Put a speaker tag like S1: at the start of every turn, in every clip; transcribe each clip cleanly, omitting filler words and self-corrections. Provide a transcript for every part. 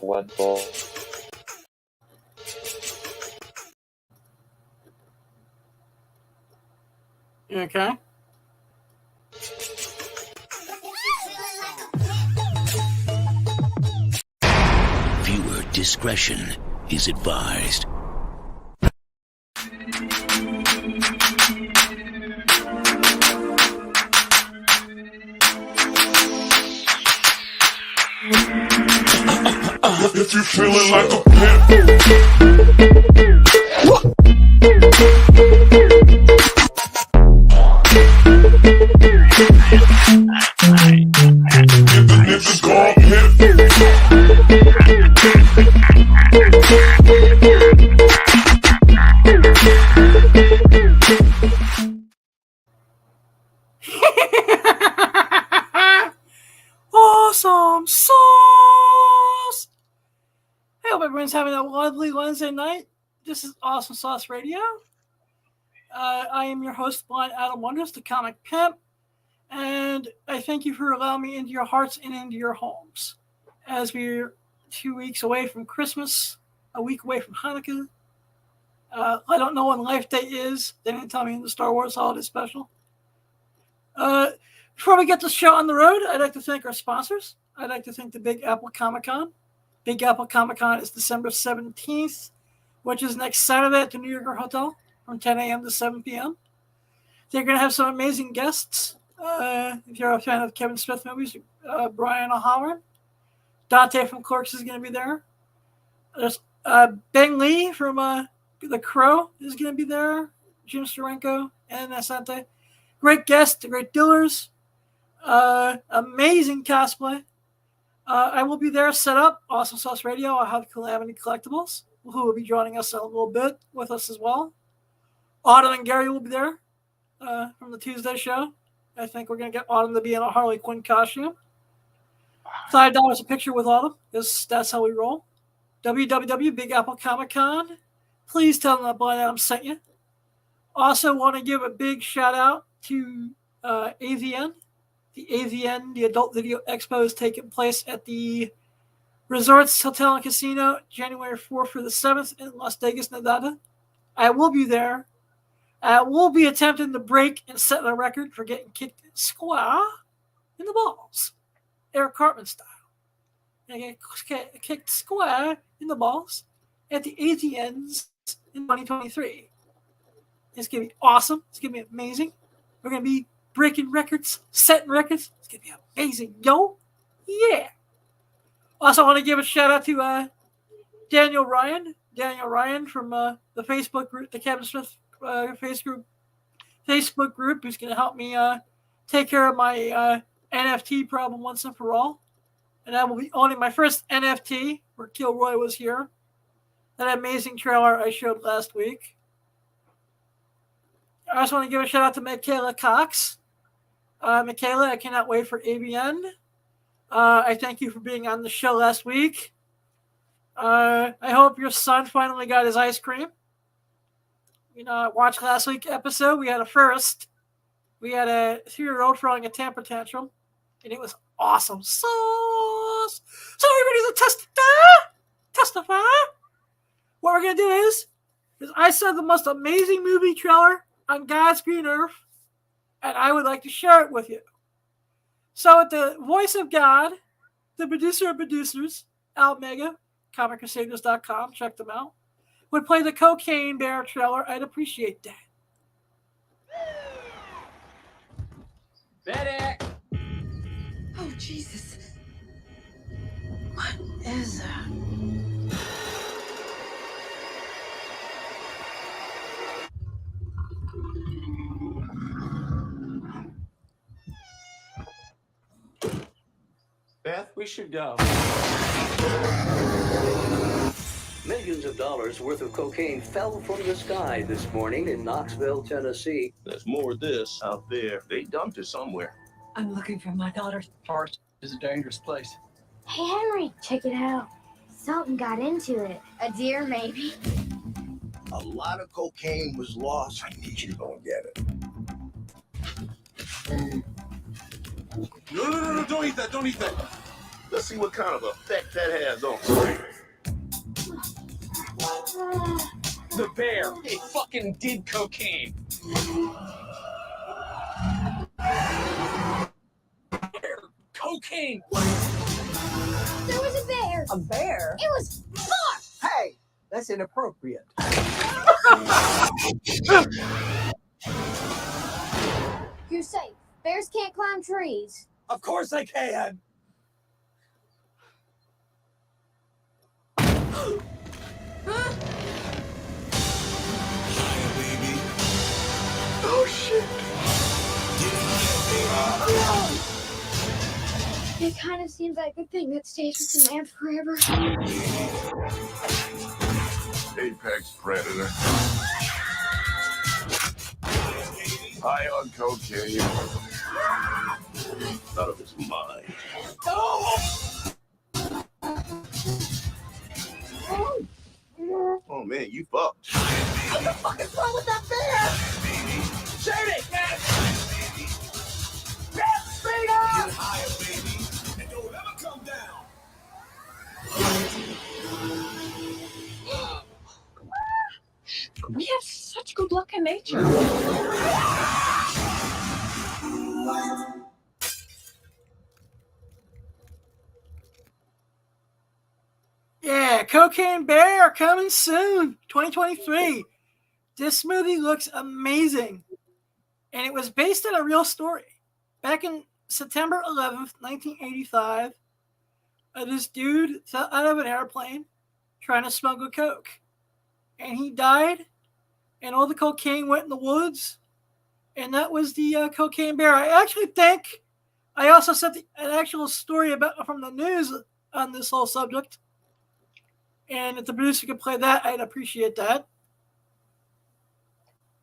S1: One ball.
S2: Okay.
S3: Viewer discretion is advised.
S4: If you feeling like a pimp, if the niggas call pimp.
S2: Awesome sauce! I hope everyone's having a lovely Wednesday night. This is Awesome Sauce Radio. I am your host, Blind Adam Wonders, the comic pimp, and I thank you for allowing me into your hearts and into your homes. As we're 2 weeks away from Christmas, a week away from Hanukkah. I don't know when Life Day is. They didn't tell me in the Star Wars Holiday Special. Before we get the show on the road, I'd like to thank our sponsors. I'd like to thank the Big Apple Comic-Con. Big Apple Comic-Con is December 17th, which is next Saturday at the New Yorker Hotel from 10 a.m. to 7 p.m. They're going to have some amazing guests. If you're a fan of Kevin Smith movies, Brian O'Halloran. Dante from Clerks is going to be there. There's Ben Lee from The Crow is going to be there. Jim Steranko and Asante. Great guests, great dealers. Amazing cosplay. I will be there set up. Awesome Sauce Radio. I'll have Calamity Collectibles, who will be joining us in a little bit with us as well. Autumn and Gary will be there from the Tuesday show. I think we're going to get Autumn to be in a Harley Quinn costume. $5 a picture with Autumn. That's how we roll. www. Big Apple Comic Con. Please tell them that Blind Adam sent you. Also want to give a big shout out to AVN. The AVN, the Adult Video Expo, is taking place at the Resorts Hotel and Casino January 4th through the 7th in Las Vegas, Nevada. I will be there. I will be attempting to break and set a record for getting kicked square in the balls. Eric Cartman style. I get kicked square in the balls at the AVNs in 2023. It's going to be awesome. It's going to be amazing. We're going to be breaking records, setting records. It's going to be amazing, yo. Yeah. Also, I want to give a shout out to Daniel Ryan. Daniel Ryan from the Facebook group, the Kevin Smith Facebook group, who's going to help me take care of my NFT problem once and for all. And I will be owning my first NFT where Kilroy was here. That amazing trailer I showed last week. I also want to give a shout out to Michaela Cox. Michaela, I cannot wait for AVN. I thank you for being on the show last week. I hope your son finally got his ice cream. You know, I watched last week's episode. We had a first. We had a 3-year-old throwing a temper tantrum, and it was awesome. So everybody's a testify. What we're going to do is I saw the most amazing movie trailer on God's green earth, and I would like to share it with you. So at the voice of God, the producer of producers, Al Mega, ComicCrusaders.com, check them out, would play the Cocaine Bear trailer, I'd appreciate that.
S5: Betty!
S6: Oh, Jesus. What is that?
S5: Beth, we should go.
S7: Millions of dollars worth of cocaine fell from the sky this morning in Knoxville, Tennessee.
S8: There's more of this out there. They dumped it somewhere.
S6: I'm looking for my daughter.
S5: Forest is a dangerous place.
S9: Hey, Henry, check it out. Something got into it. A deer, maybe.
S10: A lot of cocaine was lost. I need you to go and get it.
S4: No, don't eat that, don't eat that.
S8: Let's see what kind of effect that has on Frank.
S5: The bear. He fucking did cocaine. Cocaine.
S9: There was a bear.
S6: A bear?
S9: It was far.
S6: Hey, that's inappropriate.
S9: You're safe. Bears can't climb trees.
S6: Of course I can.
S8: Oh shit!
S9: It kind of seems like the thing that stays with a man forever.
S4: Apex predator. High on cocaine.
S8: Out of his mind. Oh man, you fucked.
S6: What the fuck is wrong with that bear?
S5: Shoot it, man.
S6: Get speed up!
S10: Higher, baby, and don't ever come down.
S6: We have such good luck in nature.
S2: Yeah, Cocaine Bear coming soon, 2023. This movie looks amazing. And it was based on a real story. Back in September 11th, 1985, this dude fell out of an airplane trying to smuggle coke. And he died, and all the cocaine went in the woods. And that was the Cocaine Bear. I actually think I also sent an actual story about from the news on this whole subject. And if the producer could play that, I'd appreciate that.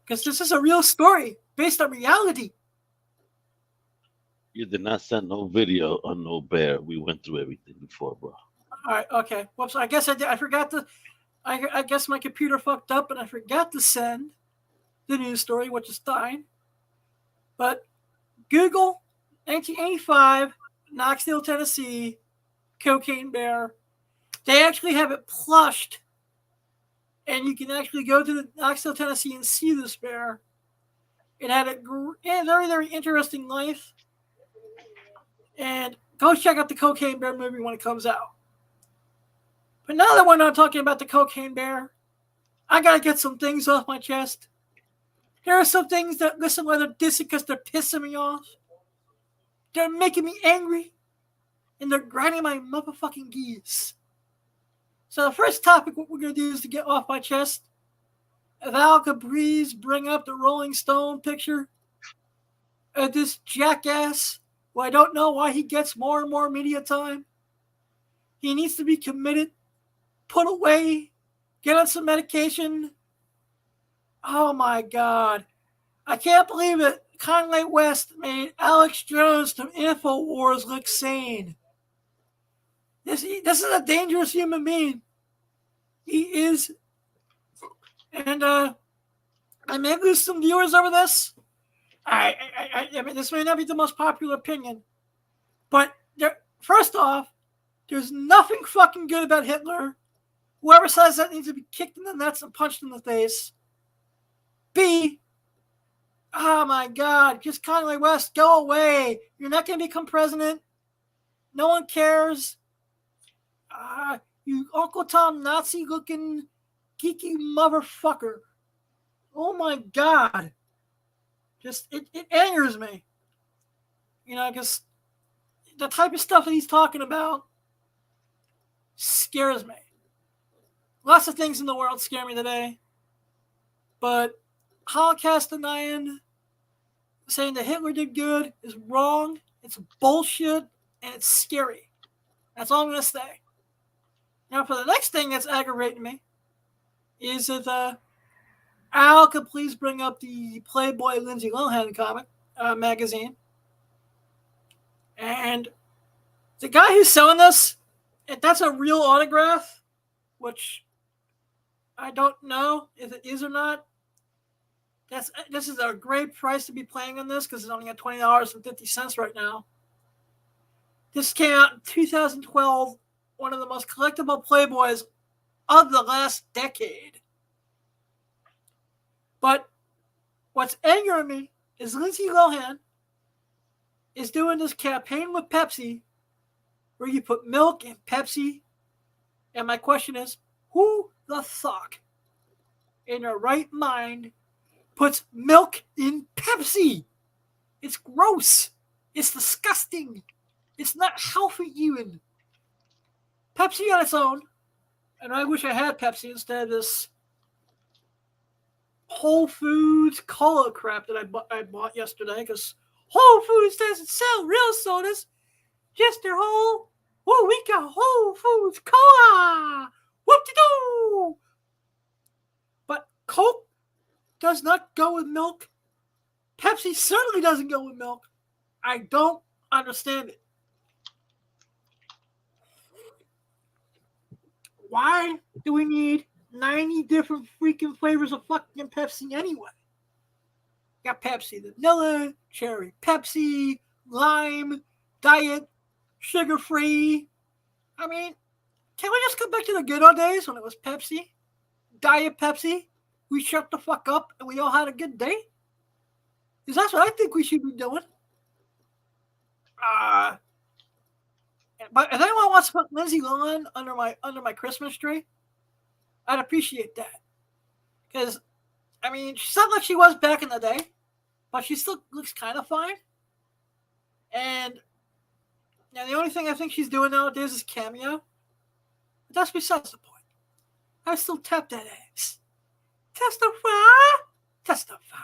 S2: Because this is a real story based on reality.
S1: You did not send no video on no bear. We went through everything before, bro.
S2: All right, okay. Whoops, I guess I did. I forgot to. I guess my computer fucked up, and I forgot to send the news story, which is fine. But Google 1985, Knoxville, Tennessee, Cocaine Bear. They actually have it plushed, and you can actually go to the Knoxville, Tennessee, and see this bear. It had a very, very interesting life. And go check out the Cocaine Bear movie when it comes out. But now that we're not talking about the Cocaine Bear, I gotta get some things off my chest. There are some things that, listen, whether they're dissing because they're pissing me off, they're making me angry, and they're grinding my motherfucking gears. So the first topic, what we're gonna do is to get off my chest. If Al could please bring up the Rolling Stone picture of this jackass, who I don't know why he gets more and more media time. He needs to be committed, put away, get on some medication. Oh my God. I can't believe it. Kanye West made Alex Jones from InfoWars look sane. This is a dangerous human being. He is. And I may lose some viewers over this. I mean, this may not be the most popular opinion, but first off, there's nothing fucking good about Hitler. Whoever says that needs to be kicked in the nuts and punched in the face. B, oh my God, just Kanye West, go away. You're not going to become president. No one cares. You Uncle Tom Nazi-looking geeky motherfucker. Oh my God. Just, it angers me. You know, because the type of stuff that he's talking about scares me. Lots of things in the world scare me today. But Holocaust denying, saying that Hitler did good is wrong. It's bullshit, and it's scary. That's all I'm going to say. Now, for the next thing that's aggravating me is that Al could please bring up the Playboy Lindsay Lohan comic magazine. And the guy who's selling this, if that's a real autograph, which I don't know if it is or not, this is a great price to be playing on this because it's only at $20.50 right now. This came out in 2012, one of the most collectible Playboys of the last decade. But what's angering me is Lindsay Lohan is doing this campaign with Pepsi where you put milk in Pepsi. And my question is, who the fuck in their right mind puts milk in Pepsi? It's gross. It's disgusting. It's not healthy even. Pepsi on its own, and I wish I had Pepsi instead of this Whole Foods cola crap that I bought yesterday, because Whole Foods doesn't sell real sodas, just their we got Whole Foods cola! Whoop-de-doo! But Coke does not go with milk. Pepsi certainly doesn't go with milk. I don't understand it. Why do we need 90 different freaking flavors of fucking Pepsi anyway? Got Pepsi vanilla, cherry Pepsi, lime, diet, sugar-free. I mean, can't we just go back to the good old days when it was Pepsi? Diet Pepsi? We shut the fuck up and we all had a good day? Because that's what I think we should be doing. But if anyone wants to put Lindsay Lohan under my Christmas tree, I'd appreciate that. Because, I mean, she's not like she was back in the day, but she still looks kind of fine. And the only thing I think she's doing nowadays is cameo. But that's besides the point. I still tap that ass. Testify. Testify.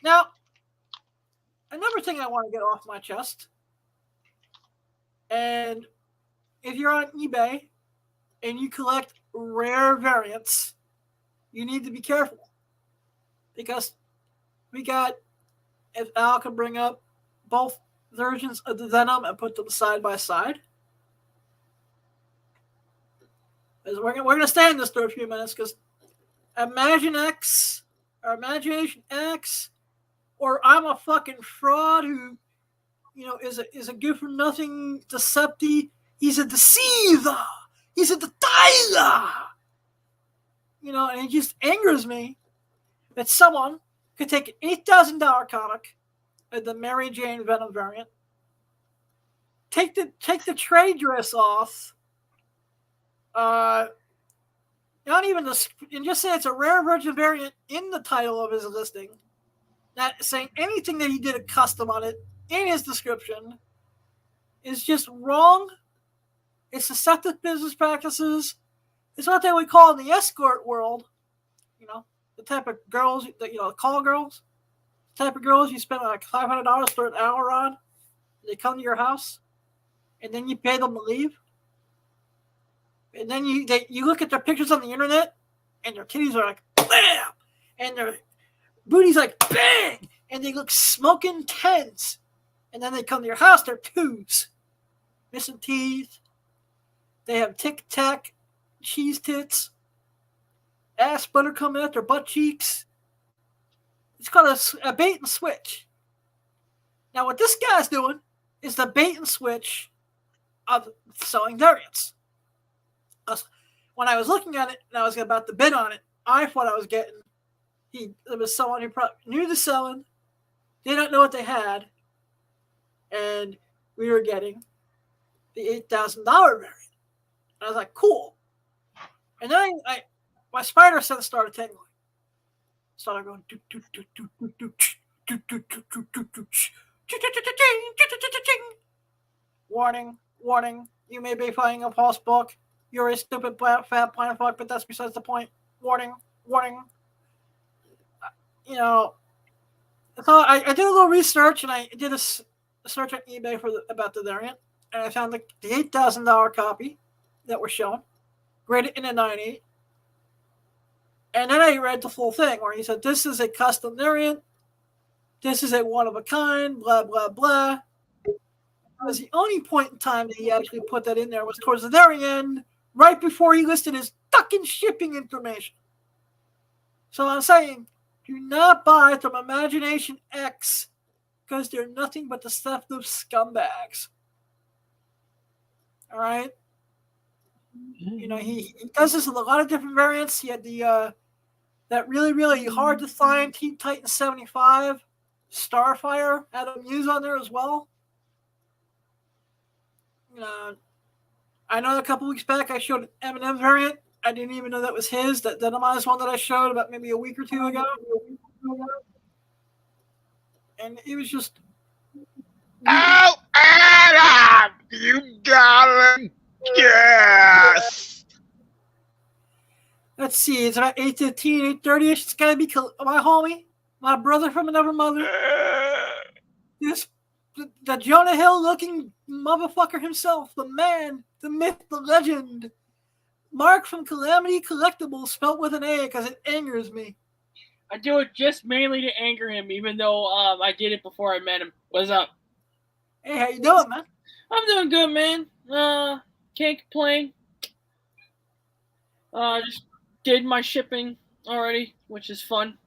S2: Now, another thing I want to get off my chest, and if you're on eBay and you collect rare variants, you need to be careful. Because we got, if Al can bring up both versions of the Venom and put them side by side. We're going to stay in this for a few minutes because Imagine X or Imagination X, or I'm a fucking fraud who, is a good for nothing deceptive. He's a deceiver. He's a detainer. And it just angers me that someone could take an $8,000 comic of the Mary Jane Venom variant, take the trade dress off, not even and just say it's a rare virgin variant in the title of his listing, not saying anything that he did a custom on it in his description, is just wrong. It's deceptive business practices. It's what they would call in the escort world, the type of girls that, call girls, the type of girls you spend like $500 for an hour on. They come to your house, and then you pay them to leave. And then you look at their pictures on the internet, and their titties are like, bam! And their booty's like, bang! And they look smoking tens. And then they come to your house, they're twos. Missing teeth. They have tic-tac cheese tits. Ass butter coming out their butt cheeks. It's called a bait and switch. Now, what this guy's doing is the bait and switch of selling variants. When I was looking at it and I was about to bid on it, I thought I was getting. It was someone who probably knew the selling, did not know what they had, and we were getting the $8,000 variant. And I was like, cool. And then my spider sense started tingling. Started going. Warning, warning. You may be finding a false book. You're a stupid fat planet fuck, but that's besides the point. Warning, warning. So I did a little research, and I did a search on eBay about the variant, and I found the $8,000 copy that we're showing, graded in a 98. And then I read the full thing where he said, this is a custom variant. This is a one of a kind, blah, blah, blah. It was the only point in time that he actually put that in there was towards the very end, right before he listed his fucking shipping information. So I'm saying, do not buy from Imagination X because they're nothing but deceptive scumbags. All right. You know, he does this with a lot of different variants. He had the that really hard to find Teen Titan 75 Starfire had a Muse on there as well. I know a couple weeks back I showed an Eminem variant. I didn't even know that was his. That Denomized one that I showed about maybe a week or two ago. And it was just...
S4: Oh, Adam! You got him! Yes!
S2: Let's see. It's about 8:15, 8:30ish. It's got to be my homie, my brother from another mother. The Jonah Hill looking motherfucker himself. The man, the myth, the legend. Mark from Calamity Collectibles, spelt with an A because it angers me.
S11: I do it just mainly to anger him, even though I did it before I met him. What's up?
S2: Hey, how you doing, man?
S11: I'm doing good, man. Can't complain. Just did my shipping already, which is fun.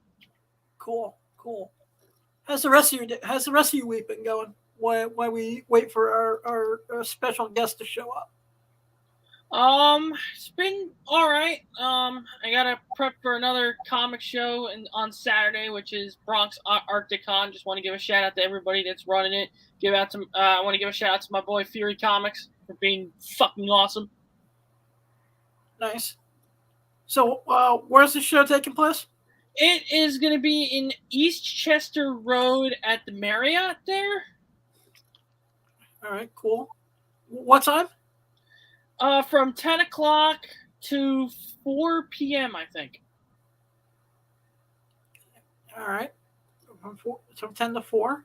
S2: Cool. How's the rest of your week been going? While we wait for our special guest to show up.
S11: It's been all right. I gotta prep for another comic show on Saturday, which is Bronx Arcticon. Just want to give a shout out to everybody that's running it. I want to give a shout out to my boy Fury Comics for being fucking awesome.
S2: Nice. So, where's the show taking place?
S11: It is going to be in East Chester Road at the Marriott there.
S2: All right, cool. What time?
S11: From 10 o'clock to 4 p.m., I think.
S2: All right. From 10 to 4.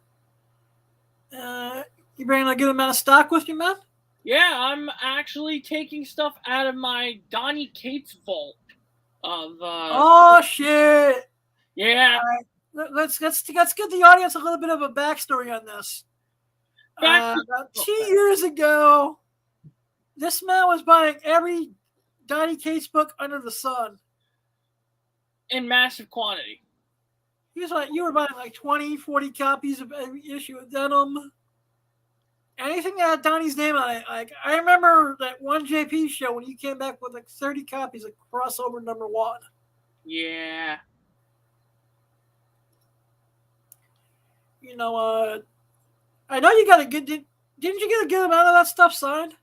S2: You bringing a good amount of stock with you, man?
S11: Yeah, I'm actually taking stuff out of my Donny Cates vault.
S2: Oh shit!
S11: Yeah.
S2: All right. Let's give the audience a little bit of a backstory on this. About 2 years ago, this man was buying every Donny Cates book under the sun
S11: in massive quantity.
S2: He was like, you were buying like 20, 40 copies of every issue of Denim. Anything that had Donnie's name on it. Like, I remember that one JP show when you came back with like 30 copies of Crossover #1.
S11: Yeah.
S2: You know, I know you got a good... Didn't you get a good amount of that stuff signed?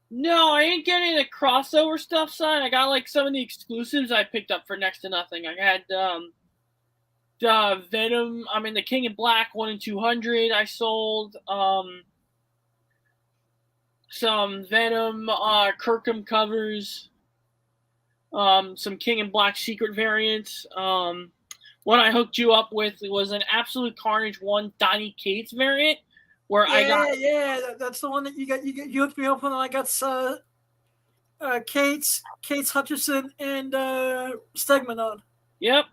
S11: No, I ain't getting the crossover stuff signed. I got like some of the exclusives I picked up for next to nothing. I had the Venom, the King in Black 1 in 200 I sold. Some Venom Kirkham covers. Some King in Black secret variants. What I hooked you up with was an Absolute Carnage 1 Donny Cates variant.
S2: That's the one that you hooked me up when I got Cates Hutcherson, and Stegman on.
S11: Yep.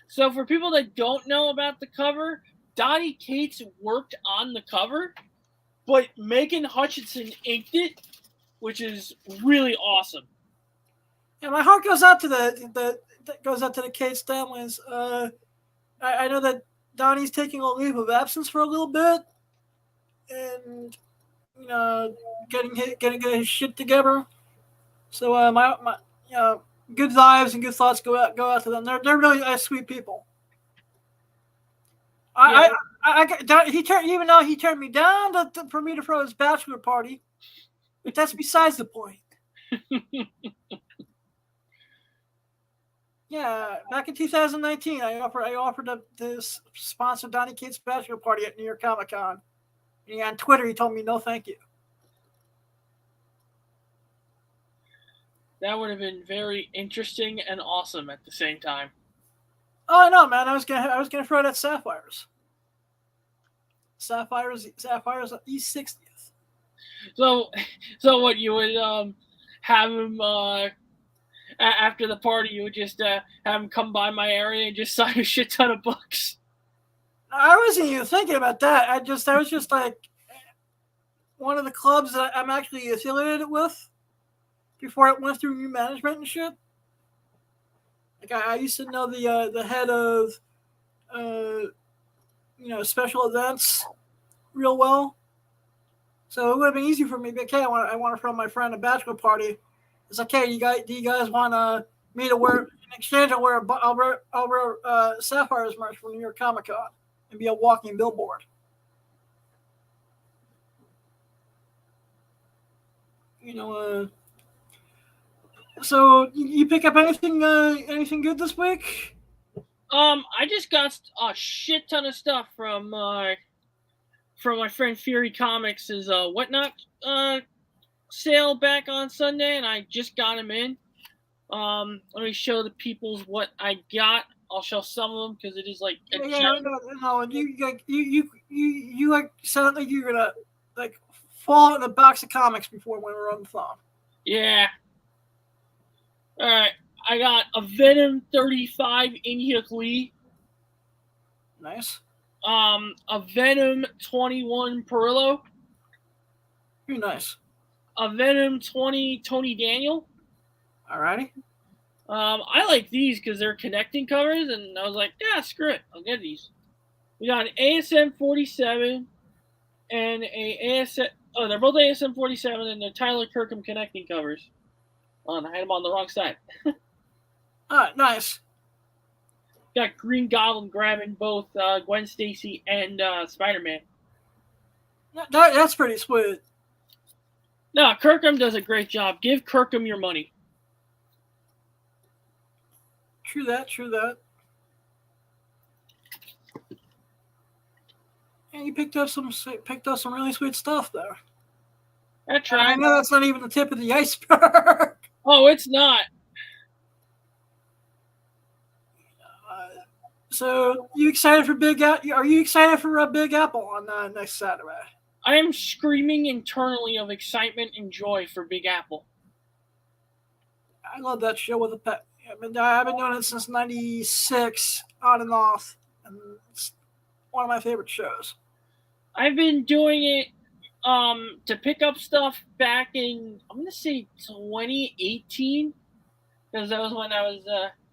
S11: So for people that don't know about the cover, Donny Cates worked on the cover, but Megan Hutchinson inked it, which is really awesome.
S2: And my heart goes out to the Cates families. I know that Donnie's taking a leave of absence for a little bit, and getting his shit together. So my good vibes and good thoughts go out to them. They're really sweet people. He turned me down for me to throw his bachelor party, but that's besides the point. Yeah, back in 2019, I offered to sponsor Donny Cates' bachelor party at New York Comic Con. And on Twitter, he told me no, thank you.
S11: That would have been very interesting and awesome at the same time.
S2: Oh, I know, man. I was gonna throw it at Sapphires. Sapphires at East 60th.
S11: So what you would have him after the party? You would just have him come by my area and just sign a shit ton of books.
S2: I wasn't even thinking about that. I was just like one of the clubs that I'm actually affiliated with before it went through new management and shit. Like I used to know the head of special events real well. So it would have been easy for me. But okay, I want to throw my friend a bachelor party. It's like, hey, do you guys want me to wear in exchange? I'll wear Sapphire's merch from New York Comic Con and be a walking billboard. So you pick up anything good this week?
S11: I just got a shit ton of stuff from my friend Fury Comics' Whatnot sale back on Sunday, and I just got them in. Let me show the peoples what I got. I'll show some of them because it is like a
S2: no. You like sound like you're gonna like fall in a box of comics before when we're on the phone.
S11: Yeah. All right. I got a Venom 35 Inhyuk Lee.
S2: Nice.
S11: A Venom 21 Perillo.
S2: Very nice.
S11: A Venom 20 Tony Daniel.
S2: Alrighty.
S11: I like these because they're connecting covers, and I was like, yeah, screw it, I'll get these. We got an ASM 47 and a ASM. Oh, they're both ASM 47, and they're Tyler Kirkham connecting covers. I had them on the wrong side.
S2: Nice.
S11: Got Green Goblin grabbing both Gwen Stacy and Spider-Man.
S2: That's pretty sweet.
S11: No, Kirkham does a great job. Give Kirkham your money.
S2: True that. And you picked up some really sweet stuff there.
S11: That's right.
S2: I know that's not even the tip of the iceberg.
S11: Oh, it's not.
S2: So, you excited for Big Apple? Are you excited for Big Apple on next Saturday?
S11: I am screaming internally of excitement and joy for Big Apple.
S2: I love that show with a pet. I've been doing it since '96, on and off, and it's one of my favorite shows.
S11: I've been doing it to pick up stuff back in, I'm going to say 2018, because that was when I was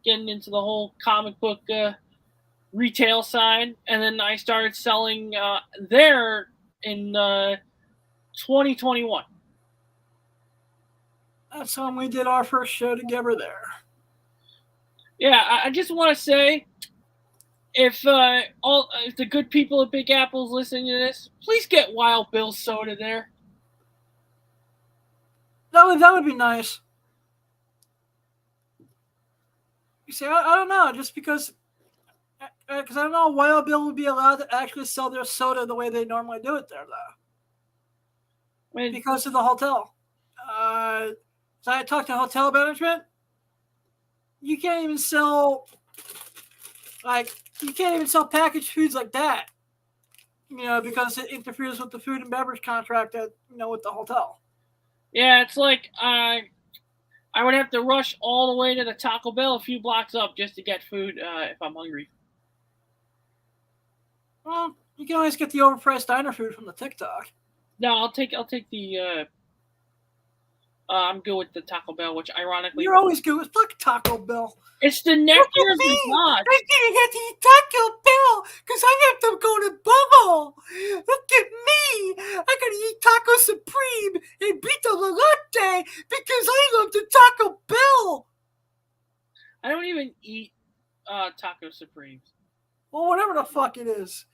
S11: getting into the whole comic book retail side, and then I started selling there in 2021.
S2: That's when we did our first show together there.
S11: Yeah, I just want to say, if the good people at Big Apple's listening to this, please get Wild Bill's soda there.
S2: That would be nice. You see, I don't know, just because I don't know Wild Bill would be allowed to actually sell their soda the way they normally do it there, though. Because of the hotel. So I talked to hotel management. You can't even sell packaged foods like that. Because it interferes with the food and beverage contract with the hotel.
S11: Yeah, it's like I would have to rush all the way to the Taco Bell a few blocks up just to get food if I'm hungry.
S2: Well, you can always get the overpriced diner food from the TikTok.
S11: No, I'll take the. I'm good with the Taco Bell, which ironically
S2: you're always good with Taco Bell.
S11: It's the nectar of the gods.
S2: I didn't have to eat Taco Bell because I have to go to Bubble. Look at me. I gotta eat Taco Supreme and Pita Latte because I love the Taco Bell.
S11: I don't even eat Taco Supremes.
S2: Well, whatever the fuck it is.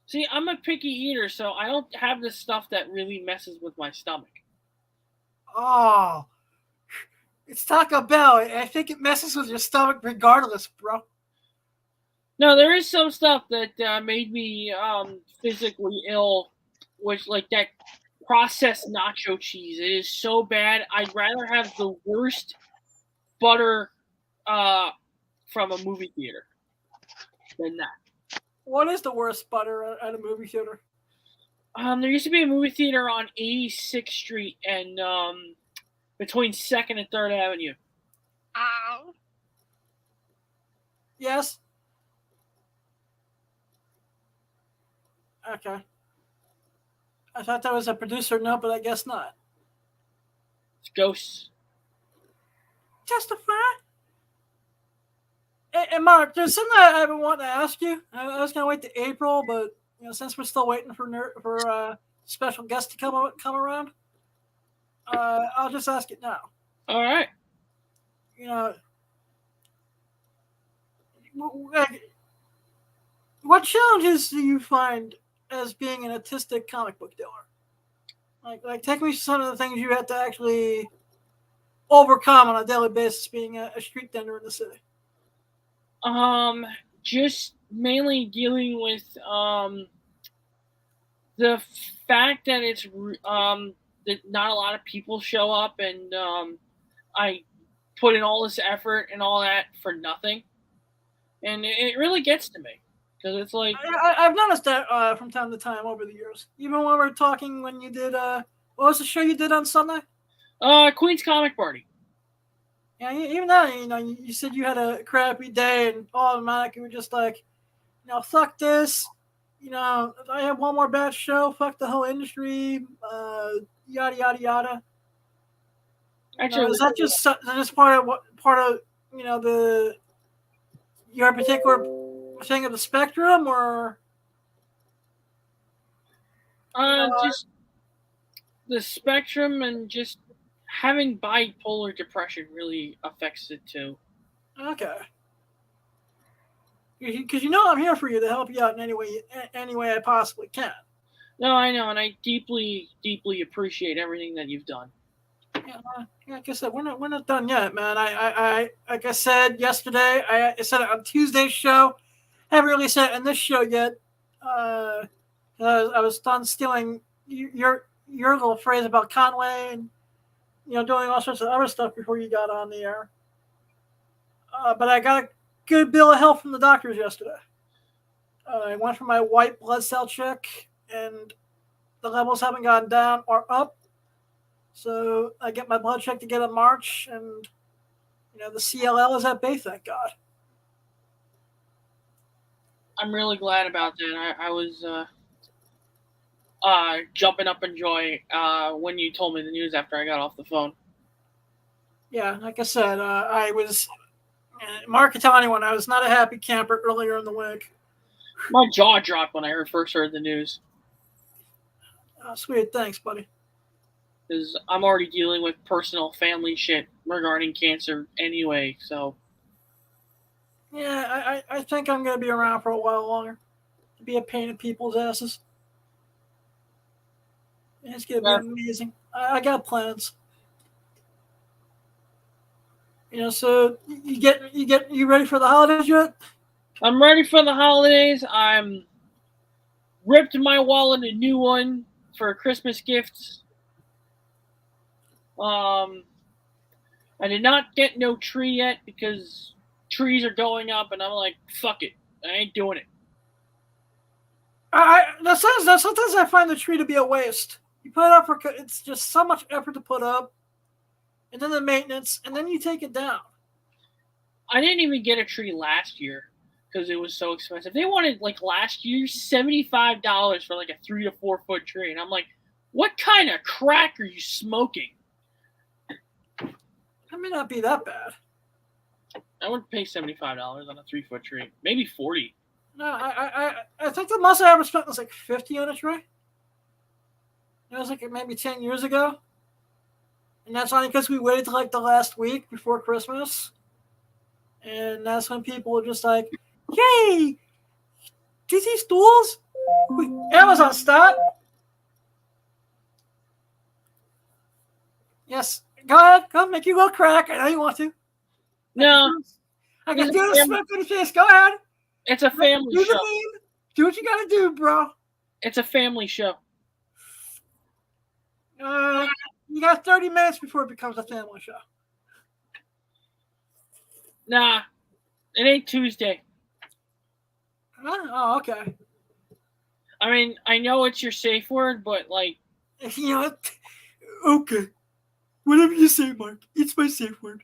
S11: See, I'm a picky eater, so I don't have this stuff that really messes with my stomach.
S2: Oh, it's Taco Bell. I think it messes with your stomach regardless, bro.
S11: No, there is some stuff that made me physically ill, which like that processed nacho cheese. It is so bad. I'd rather have the worst butter from a movie theater than that.
S2: What is the worst butter at a movie theater?
S11: There used to be a movie theater on 86th Street and between 2nd and 3rd Avenue.
S2: Yes. Okay. I thought that was a producer note, but I guess not.
S11: It's Ghosts.
S2: Justify. And Mark, there's something I've been wanting to ask you. I was gonna wait to April, but since we're still waiting for special guests to come around, I'll just ask it now.
S11: All right.
S2: What challenges do you find as being an autistic comic book dealer? Like take me to some of the things you have to actually overcome on a daily basis being a street vendor in the city.
S11: Just mainly dealing with the fact that it's that not a lot of people show up, and I put in all this effort and all that for nothing, and it really gets to me because it's like
S2: I've noticed that from time to time over the years. Even when we were talking when you did what was the show you did on Sunday?
S11: Queen's Comic Party.
S2: Yeah, even that, you said you had a crappy day, and automatically you were just like, fuck this. I have one more bad show. Fuck the whole industry. Yada yada yada.
S11: Actually,
S2: is that just part of your particular thing of the spectrum, or
S11: just the spectrum, and just having bipolar depression really affects it too.
S2: Okay. Because I'm here for you to help you out in any way I possibly can.
S11: No, I know, and I deeply, deeply appreciate everything that you've done.
S2: Yeah, like I said, we're not done yet, man. I like I said yesterday, I said it on Tuesday's show. Haven't really said it in this show yet. I was done stealing your little phrase about Conway and doing all sorts of other stuff before you got on the air. But I got a good bill of health from the doctors yesterday. I went for my white blood cell check, and the levels haven't gone down or up. So I get my blood checked again in March, and the CLL is at bay, thank God.
S11: I'm really glad about that. I was jumping up in joy when you told me the news after I got off the phone.
S2: Yeah, like I said, I was. Mark can tell anyone I was not a happy camper earlier in the week.
S11: My jaw dropped when I first heard the news.
S2: Sweet, thanks, buddy.
S11: Because I'm already dealing with personal family shit regarding cancer anyway, so.
S2: Yeah, I think I'm going to be around for a while longer. To be a pain in people's asses. It's going to be amazing. I got plans. So you ready for the holidays yet?
S11: I'm ready for the holidays. I'm ripped my wallet a new one for Christmas gifts. I did not get no tree yet because trees are going up, and I'm like, fuck it, I ain't doing it.
S2: Sometimes I find the tree to be a waste. You put it up it's just so much effort to put up, and then the maintenance, and then you take it down.
S11: I didn't even get a tree last year because it was so expensive. They wanted, like, last year $75 for like a 3 to 4 foot tree, and I'm like, what kind of crack are you smoking?
S2: That may not be that bad.
S11: I would pay $75 on a 3 foot tree, maybe 40.
S2: No, I think the most I ever spent was like 50 on a tree. It was like maybe 10 years ago. And that's only because we waited till like the last week before Christmas. And that's when people were just like, yay! Do you see stools? Amazon, stop! Yes, go ahead. Go make you go crack. I know you want to.
S11: No.
S2: I can do the smoke in the face. Go ahead.
S11: It's a family show.
S2: Do what you gotta do, bro.
S11: It's a family show.
S2: You got 30 minutes before it becomes a family show.
S11: Nah, it ain't Tuesday.
S2: Oh, okay.
S11: I mean, I know it's your safe word, but like...
S2: Okay. Whatever you say, Mark. It's my safe word.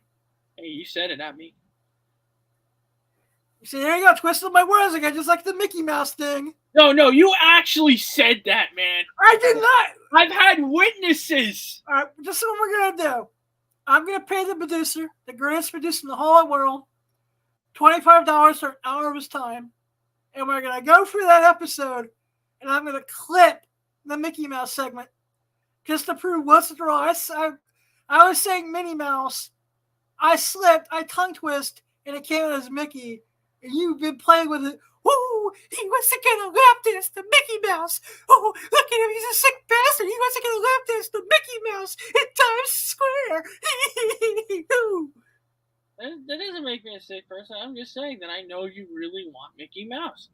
S11: Hey, you said it, not me.
S2: You see, there you go. Twisted my words again, just like the Mickey Mouse thing.
S11: No, you actually said that, man.
S2: I did not.
S11: I've had witnesses.
S2: All right, this is what we're going to do. I'm going to pay the producer, the greatest producer in the whole world, $25 for an hour of his time, and we're gonna go through that episode, and I'm gonna clip the Mickey Mouse segment just to prove once and for all. I was saying Minnie Mouse. I slipped, I tongue twist, and it came out as Mickey. And you've been playing with it. Oh, he wants to get a lap dance to Mickey Mouse. Oh, look at him, he's a sick bastard. He wants to get a lap dance to Mickey Mouse in Times Square.
S11: That doesn't make me a sick person. I'm just saying that I know you really want Mickey Mouse.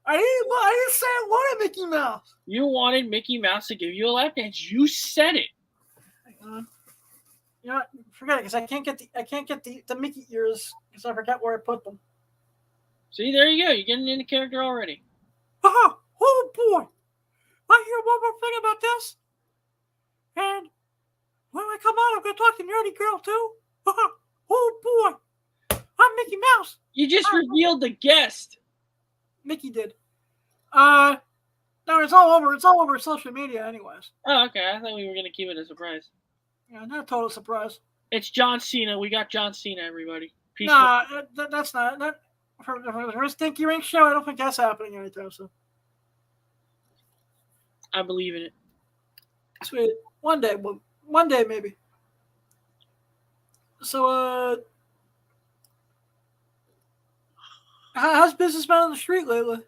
S2: I didn't say I wanted Mickey Mouse.
S11: You wanted Mickey Mouse to give you a lap dance. You said it.
S2: You know what? Forget it, because I can't get the Mickey ears because I forgot where I put them.
S11: See, there you go. You're getting into character already.
S2: Oh boy! I hear one more thing about this, and when I come out, I'm gonna talk to Nerdy Girl too. Oh boy! I'm Mickey Mouse.
S11: You just revealed the guest.
S2: Mickey did. No, it's all over. It's all over social media, anyways.
S11: Oh, okay. I thought we were gonna keep it a surprise.
S2: Yeah, not a total surprise.
S11: It's John Cena. We got John Cena, everybody. Peace.
S2: Nah, that's not that. For his Stinky Ring show, I don't think that's happening anytime soon.
S11: I believe in it.
S2: Sweet. One day maybe. So, how's business been on the street lately?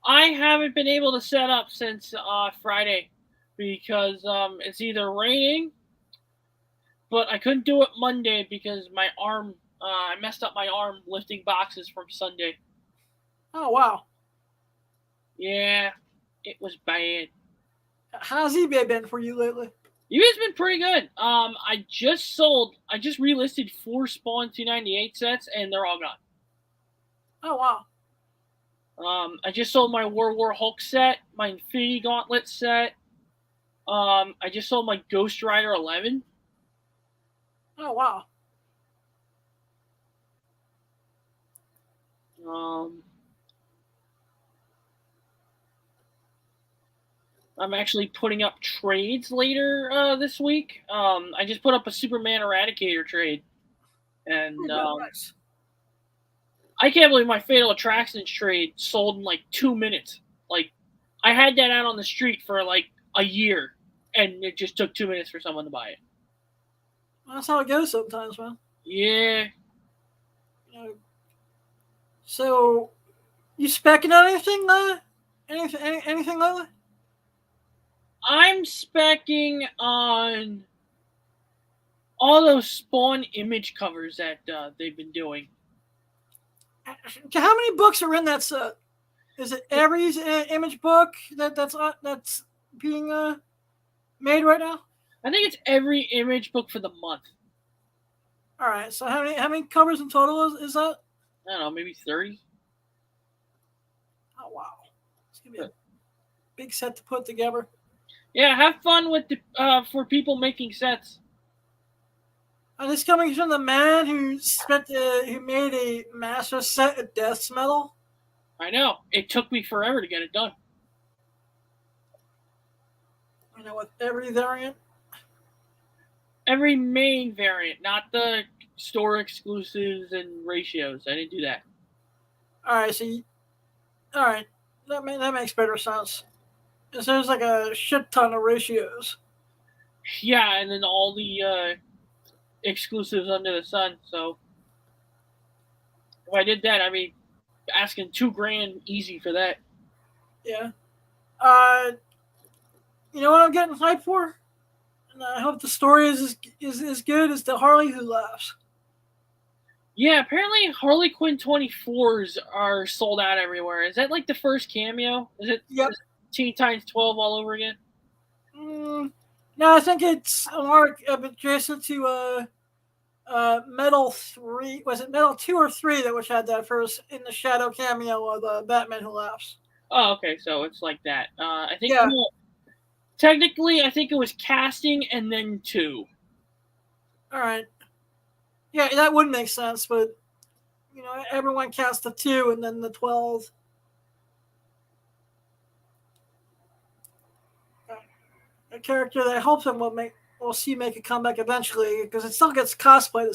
S11: I haven't been able to set up since Friday because it's either raining, but I couldn't do it Monday because my arm, I messed up my arm lifting boxes from Sunday.
S2: Oh, wow.
S11: Yeah, it was bad.
S2: How's eBay been for you lately?
S11: eBay's been pretty good. I just relisted 4 Spawn 298 sets, and they're all gone.
S2: Oh, wow.
S11: I just sold my World War Hulk set, my Infinity Gauntlet set. I just sold my Ghost Rider 11.
S2: Oh, wow.
S11: I'm actually putting up trades later this week. I just put up a Superman Eradicator trade. And
S2: Nice.
S11: I can't believe my Fatal Attractions trade sold in like 2 minutes. Like, I had that out on the street for like a year, and it just took 2 minutes for someone to buy it.
S2: That's how it goes sometimes, man.
S11: Yeah.
S2: So, you specking on anything, anything lately?
S11: I'm specking on all those Spawn image covers that they've been doing.
S2: How many books are in that set? Is it every image book that's being made right now?
S11: I think it's every image book for the month.
S2: All right. So how many covers in total is that?
S11: I don't know, maybe 30.
S2: Oh wow, it's gonna be a big set to put together.
S11: Yeah, have fun with the for people making sets.
S2: And this coming from the man who made a master set of Death's Metal.
S11: I know. It took me forever to get it done.
S2: You know, with every variant.
S11: Every main variant, not the store exclusives and ratios. I didn't do that.
S2: All right, that makes better sense. Because there's like a shit ton of ratios.
S11: Yeah, and then all the exclusives under the sun. So if I did that, I'd be asking $2,000 easy for that.
S2: Yeah. You know what I'm getting hyped for? And I hope the story is as good as the Harley Who Laughs.
S11: Yeah, apparently Harley Quinn 24s are sold out everywhere. Is that like the first cameo? Is it
S2: Yep.
S11: Teen Titans 12 all over again?
S2: No, I think it's more adjacent to Metal 3. Was it Metal 2 or 3 that which had that first in the shadow cameo of Batman Who Laughs?
S11: Oh, okay, so it's like that. I think
S2: Yeah.
S11: Technically, I think it was casting and then 2.
S2: All right. Yeah, that would make sense, but you know, everyone cast the 2 and then the 12. A character that helps him we'll see make a comeback eventually because it still gets cosplayed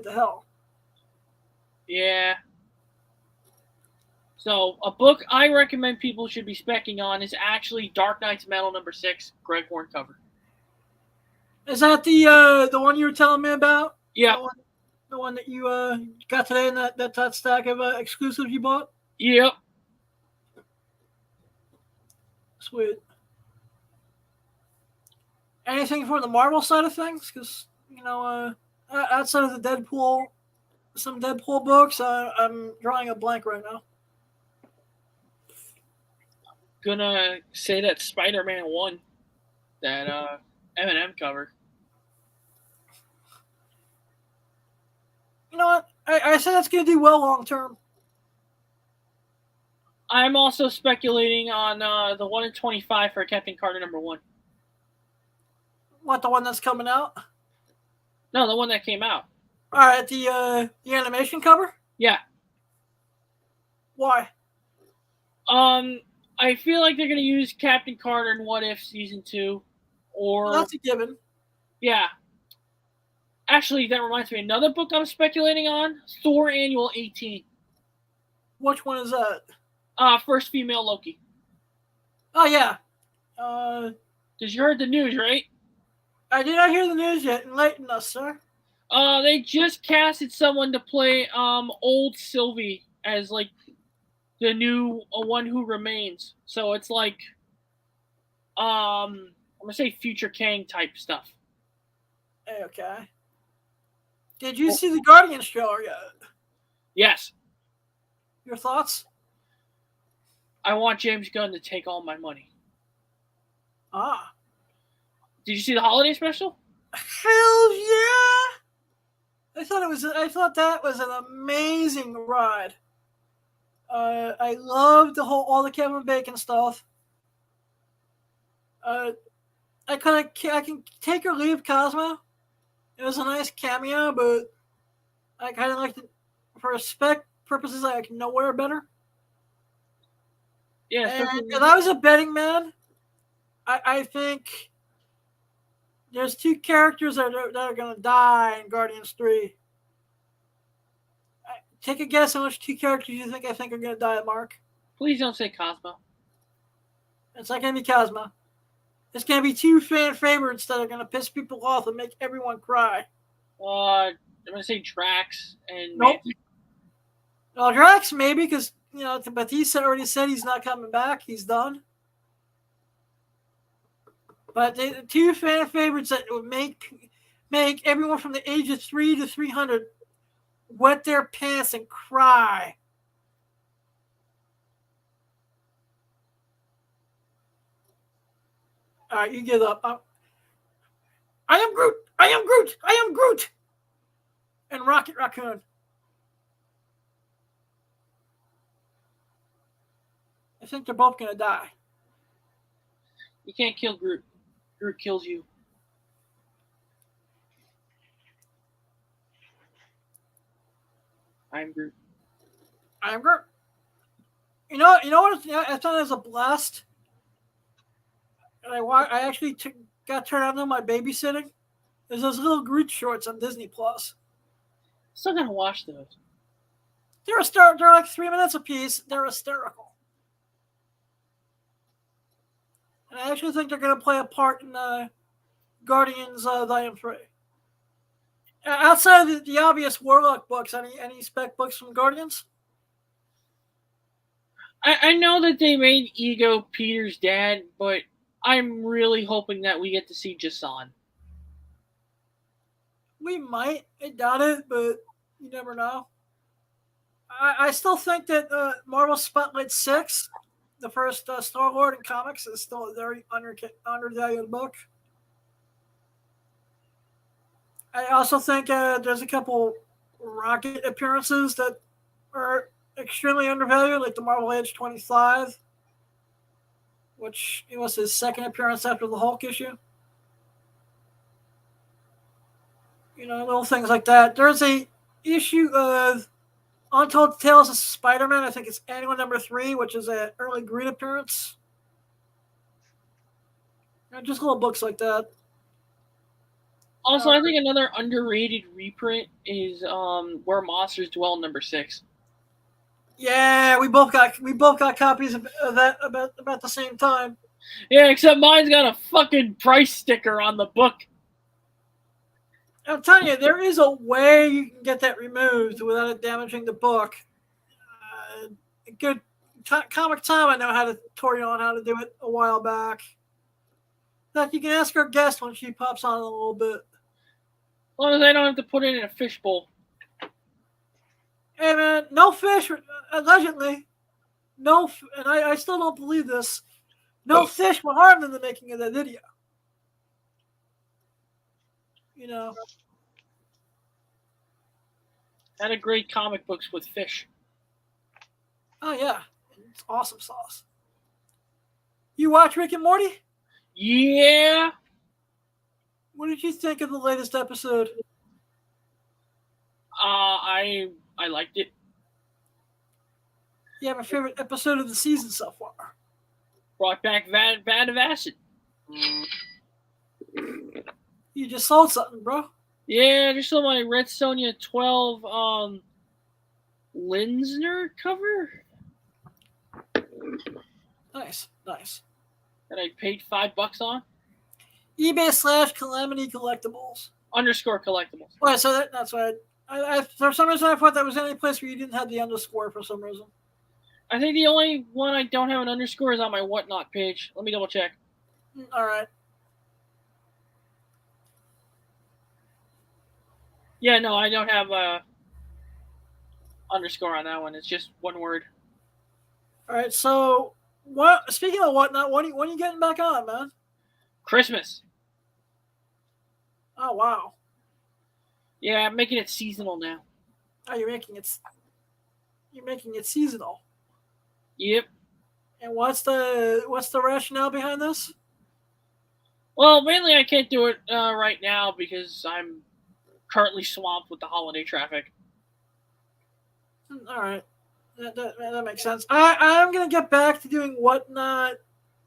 S2: to hell.
S11: Yeah. So a book I recommend people should be specking on is actually Dark Knight's Metal #6, Greg Horn cover.
S2: Is that the one you were telling me about?
S11: Yeah.
S2: The one that you got today in that stack of exclusives you bought?
S11: Yep.
S2: Sweet. Anything for the Marvel side of things? Because, outside of the Deadpool, some Deadpool books, I'm drawing a blank right now.
S11: Gonna say that Spider-Man 1, that Eminem cover.
S2: You know what? I say that's going to do well long term.
S11: I'm also speculating on the 1 in 25 for Captain Carter #1.
S2: What, the one that's coming out?
S11: No, the one that came out.
S2: All right, the animation cover?
S11: Yeah.
S2: Why?
S11: I feel like they're gonna use Captain Carter in What If Season 2, or
S2: Well, that's a given.
S11: Yeah. Actually, that reminds me, another book I'm speculating on: Thor Annual 18.
S2: Which one is that?
S11: First female Loki.
S2: Oh yeah.
S11: Because you heard the news, right?
S2: I did not hear the news yet. Enlighten us, sir.
S11: They just casted someone to play old Sylvie as like the new one who remains. So it's like I'm gonna say future Kang type stuff.
S2: Okay. Did you see the Guardians trailer yet?
S11: Yes.
S2: Your thoughts?
S11: I want James Gunn to take all my money.
S2: Ah.
S11: Did you see the holiday special?
S2: Hell yeah! I thought that was an amazing ride. I loved all the Kevin Bacon stuff. I can take or leave Cosmo. It was a nice cameo, but I kind of liked it for spec purposes. I like Nowhere better.
S11: Yeah.
S2: And if I was a betting man, I think there's two characters that are going to die in Guardians 3. Take a guess on which two characters you think are going to die, Mark.
S11: Please don't say Cosmo.
S2: It's not going to be Cosmo. It's going to be two fan favorites that are going to piss people off and make everyone cry.
S11: I'm going to say Drax and...
S2: Nope. Well, Drax maybe, because, Batista already said he's not coming back. He's done. But the two fan favorites that would make everyone from the age of 3 to 300 wet their pants and cry. All right, you give up. I am Groot. I am Groot. I am Groot. And Rocket Raccoon. I think they're both going to die.
S11: You can't kill Groot. Groot kills you. I am Groot.
S2: I am Groot. You know what? I thought it was a blast. And I actually got turned on to my babysitting. There's those little Groot shorts on Disney Plus.
S11: Still gonna watch those.
S2: They're like 3 minutes apiece. They're hysterical. And I actually think they're going to play a part in Guardians Volume 3. Outside of the obvious Warlock books, any spec books from Guardians?
S11: I know that they made Ego Peter's dad, but I'm really hoping that we get to see Jason.
S2: We might. I doubt it, but you never know. I still think that Marvel Spotlight 6, the first Star-Lord in comics, is still a very undervalued book. I also think there's a couple Rocket appearances that are extremely undervalued, like the Marvel Age 25, which it was his second appearance after the Hulk issue. Little things like that. There's a issue of Untold Tales of Spider-Man. I think it's annual number 3, which is an early Green appearance. Just little books like that.
S11: Also, I think another underrated reprint is Where Monsters Dwell #6.
S2: Yeah, we both got copies of that about the same time.
S11: Yeah, except mine's got a fucking price sticker on the book.
S2: I'm telling you, there is a way you can get that removed without it damaging the book. A good Comic Tom, I know how to tutorial on how to do it a while back. In fact, you can ask our guest when she pops on in a little bit.
S11: As long as I don't have to put it in a fishbowl.
S2: Hey man, no fish, allegedly. And I still don't believe this. No fish were harmed in the making of that video. You know.
S11: Had a great comic books with fish.
S2: Oh yeah, it's awesome sauce. You watch Rick and Morty?
S11: Yeah.
S2: What did you think of the latest episode?
S11: I liked it.
S2: Yeah, my favorite episode of the season so far.
S11: Brought back Van of Acid.
S2: You just sold something, bro.
S11: Yeah, I just saw my Red Sonja 12 Linsner cover.
S2: Nice.
S11: That I paid $5 on.
S2: eBay/Calamity Collectibles.
S11: _ collectibles.
S2: Right, so that's why I for some reason I thought that was any place where you didn't have the underscore for some reason.
S11: I think the only one I don't have an underscore is on my Whatnot page. Let me double check.
S2: All right.
S11: Yeah, no, I don't have a underscore on that one. It's just one word.
S2: All right. So, speaking of Whatnot, when are you getting back on, man?
S11: Christmas.
S2: Oh wow.
S11: Yeah, I'm making it seasonal now.
S2: Oh, you're making it seasonal.
S11: Yep.
S2: And what's the rationale behind this?
S11: Well, mainly I can't do it right now because I'm currently swamped with the holiday traffic.
S2: All right, that makes sense. I'm gonna get back to doing Whatnot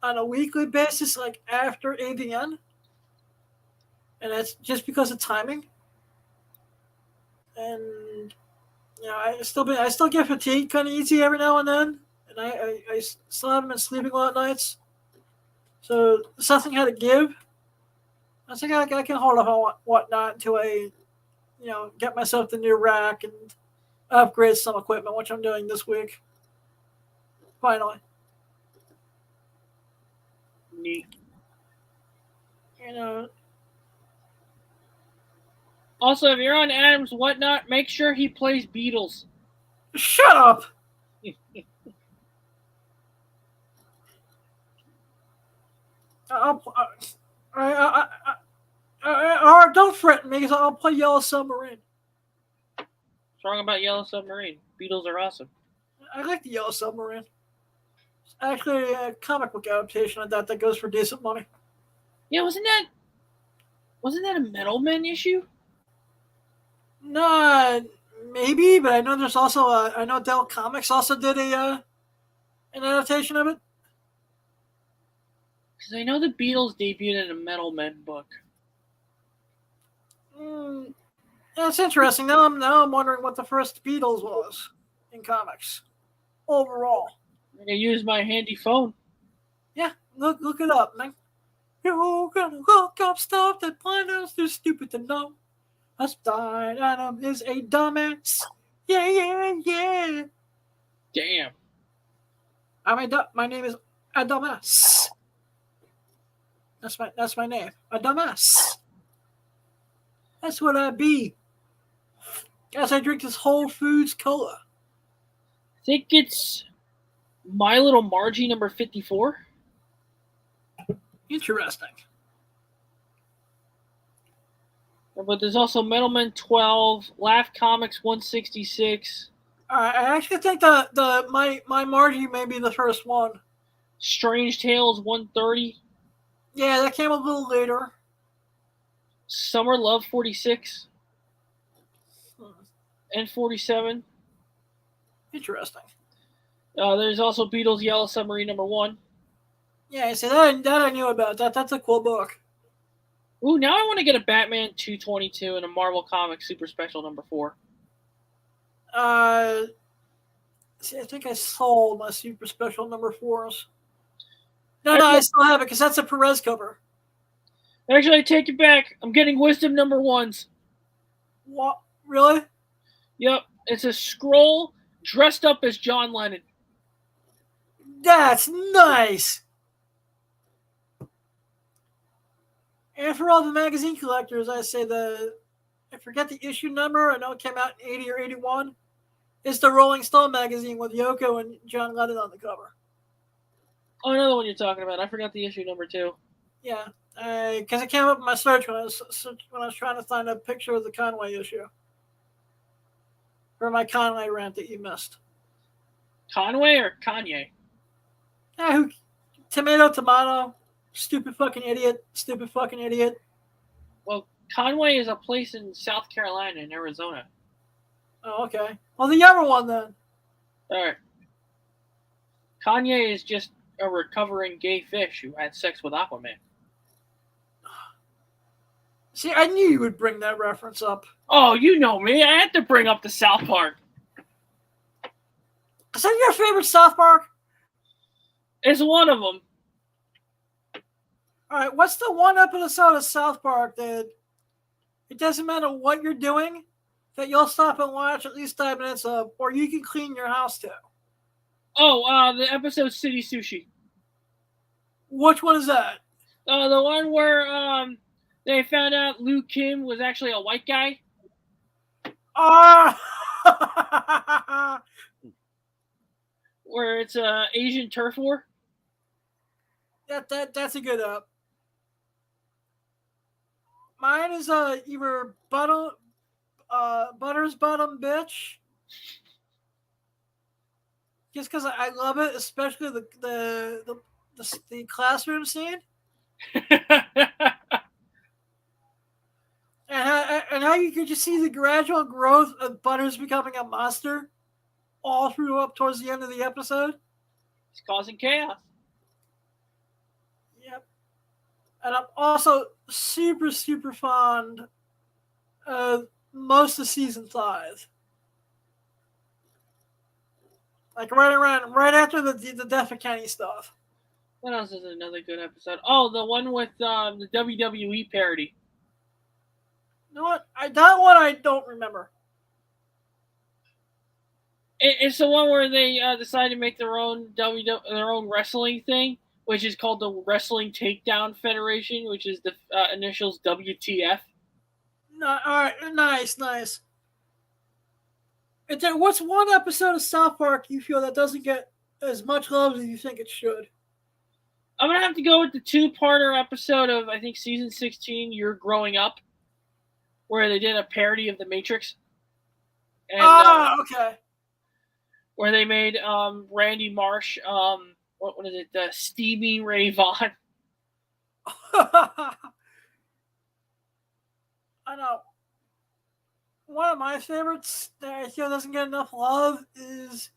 S2: on a weekly basis, like after AVN, and that's just because of timing. And you know, I still get fatigued kind of easy every now and then, and I still haven't been sleeping a lot of nights. So something had to give. I think I can hold off on Whatnot until I, get myself the new rack and upgrade some equipment, which I'm doing this week. Finally.
S11: Neat.
S2: You know.
S11: Also, if you're on Adam's Whatnot, make sure he plays Beatles.
S2: Shut up! Don't threaten me, because I'll play Yellow Submarine.
S11: What's wrong about Yellow Submarine? Beatles are awesome.
S2: I like the Yellow Submarine. It's actually a comic book adaptation of that goes for decent money.
S11: Yeah, wasn't that a Metal Men issue?
S2: No, maybe, but I know there's also I know Dell Comics also did an adaptation of it.
S11: Because I know the Beatles debuted in a Metal Men book.
S2: That's interesting. Now I'm wondering what the first Beatles was in comics overall.
S11: I'm gonna use my handy phone.
S2: Yeah, look it up, man. You're gonna look up stuff that blind us too stupid to know. A blind Adam is a dumbass. Yeah.
S11: Damn.
S2: My name is a dumbass. That's my name. A dumbass. That's what I be. As I drink this Whole Foods cola.
S11: I think it's My Little Margie number 54.
S2: Interesting.
S11: But there's also Metal Men 12, Laugh Comics 166.
S2: I actually think my Margie may be the first one.
S11: Strange Tales 130.
S2: Yeah, that came a little later.
S11: Summer Love 46. And 47.
S2: Interesting.
S11: There's also Beatles Yellow Submarine number 1.
S2: Yeah, I see that I knew about. That's a cool book.
S11: Ooh, now I want to get a Batman 222 and a Marvel Comics Super Special number 4.
S2: See, I think I sold my super special number 4s. No, I still have it because that's a Perez cover.
S11: Actually, I take it back. I'm getting wisdom number 1s.
S2: What? Really?
S11: Yep. It's a scroll dressed up as John Lennon.
S2: That's nice. And for all the magazine collectors, I say I forget the issue number. I know it came out in 80 or 81. It's the Rolling Stone magazine with Yoko and John Lennon on the cover.
S11: Oh, another one you're talking about. I forgot the issue number 2.
S2: Yeah, because it came up in my search when I was trying to find a picture of the Conway issue. Or my Conway rant that you missed.
S11: Conway or Kanye?
S2: Yeah, tomato, stupid fucking idiot, stupid fucking idiot.
S11: Well, Conway is a place in South Carolina and Arizona.
S2: Oh, okay. Well, the other one then.
S11: All right. Kanye is just a recovering gay fish who had sex with Aquaman.
S2: See, I knew you would bring that reference up.
S11: Oh, you know me. I had to bring up the South Park.
S2: Is that your favorite South Park?
S11: It's one of them.
S2: All right, what's the one episode of South Park that it doesn't matter what you're doing, that you'll stop and watch at least 5 minutes of, or you can clean your house to?
S11: Oh, the episode City Sushi.
S2: Which one is that?
S11: The one where they found out Liu Kim was actually a white guy.
S2: Ah!
S11: Where it's a Asian turf war.
S2: That's a good up. Mine is either Butter's Bottom Bitch. Just because I love it, especially the classroom scene. and how you could just see the gradual growth of Butters becoming a monster all through up towards the end of the episode.
S11: It's causing chaos.
S2: Yep. And I'm also super, super fond of most of season 5. Like right after the Death of Kenny stuff.
S11: What else is another good episode? Oh, the one with the WWE parody.
S2: You know what? That one I don't remember.
S11: It's the one where they decide to make their own wrestling thing, which is called the Wrestling Takedown Federation, which is the initials WTF.
S2: No, all right, nice. What's one episode of South Park you feel that doesn't get as much love as you think it should?
S11: I'm going to have to go with the 2-parter episode of, I think, season 16, You're Growing Up, where they did a parody of The Matrix. And,
S2: okay.
S11: Where they made Randy Marsh, what is it, Stevie Ray Vaughan.
S2: I know. One of my favorites that I feel doesn't get enough love is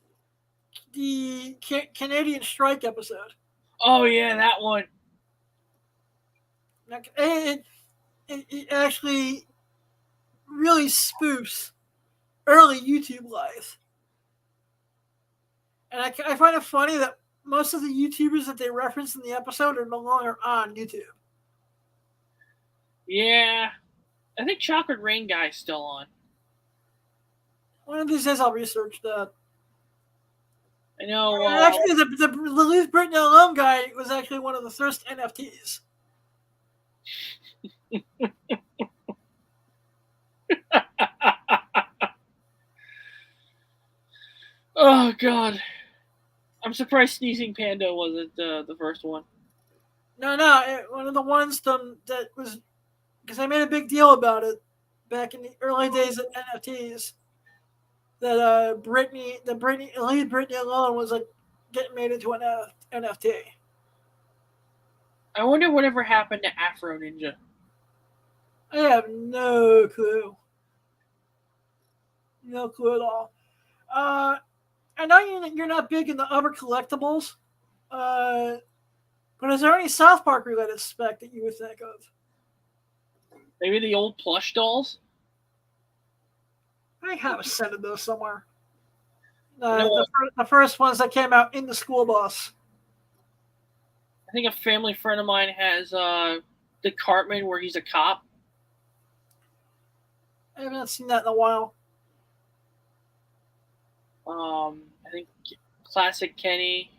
S2: the Canadian Strike episode.
S11: Oh, yeah, that one.
S2: It actually really spoofs early YouTube life. And I find it funny that most of the YouTubers that they reference in the episode are no longer on YouTube.
S11: Yeah. I think Chocolate Rain Guy's still on.
S2: One of these days I'll research that.
S11: I know.
S2: Actually, the Leave Britney Alone guy was actually one of the first NFTs.
S11: Oh, God. I'm surprised Sneezing Panda wasn't the first one.
S2: No, one of the ones that was, because I made a big deal about it back in the early days of NFTs. That Leave Britney Alone was like getting made into an NFT.
S11: I wonder whatever happened to Afro Ninja.
S2: I have no clue. No clue at all. I know you're not big in the other collectibles, but is there any South Park related spec that you would think of?
S11: Maybe the old plush dolls?
S2: I have a set of those somewhere. The first ones that came out in the school bus.
S11: I think a family friend of mine has the Cartman where he's a cop.
S2: I haven't seen that in a while.
S11: I think Classic Kenny.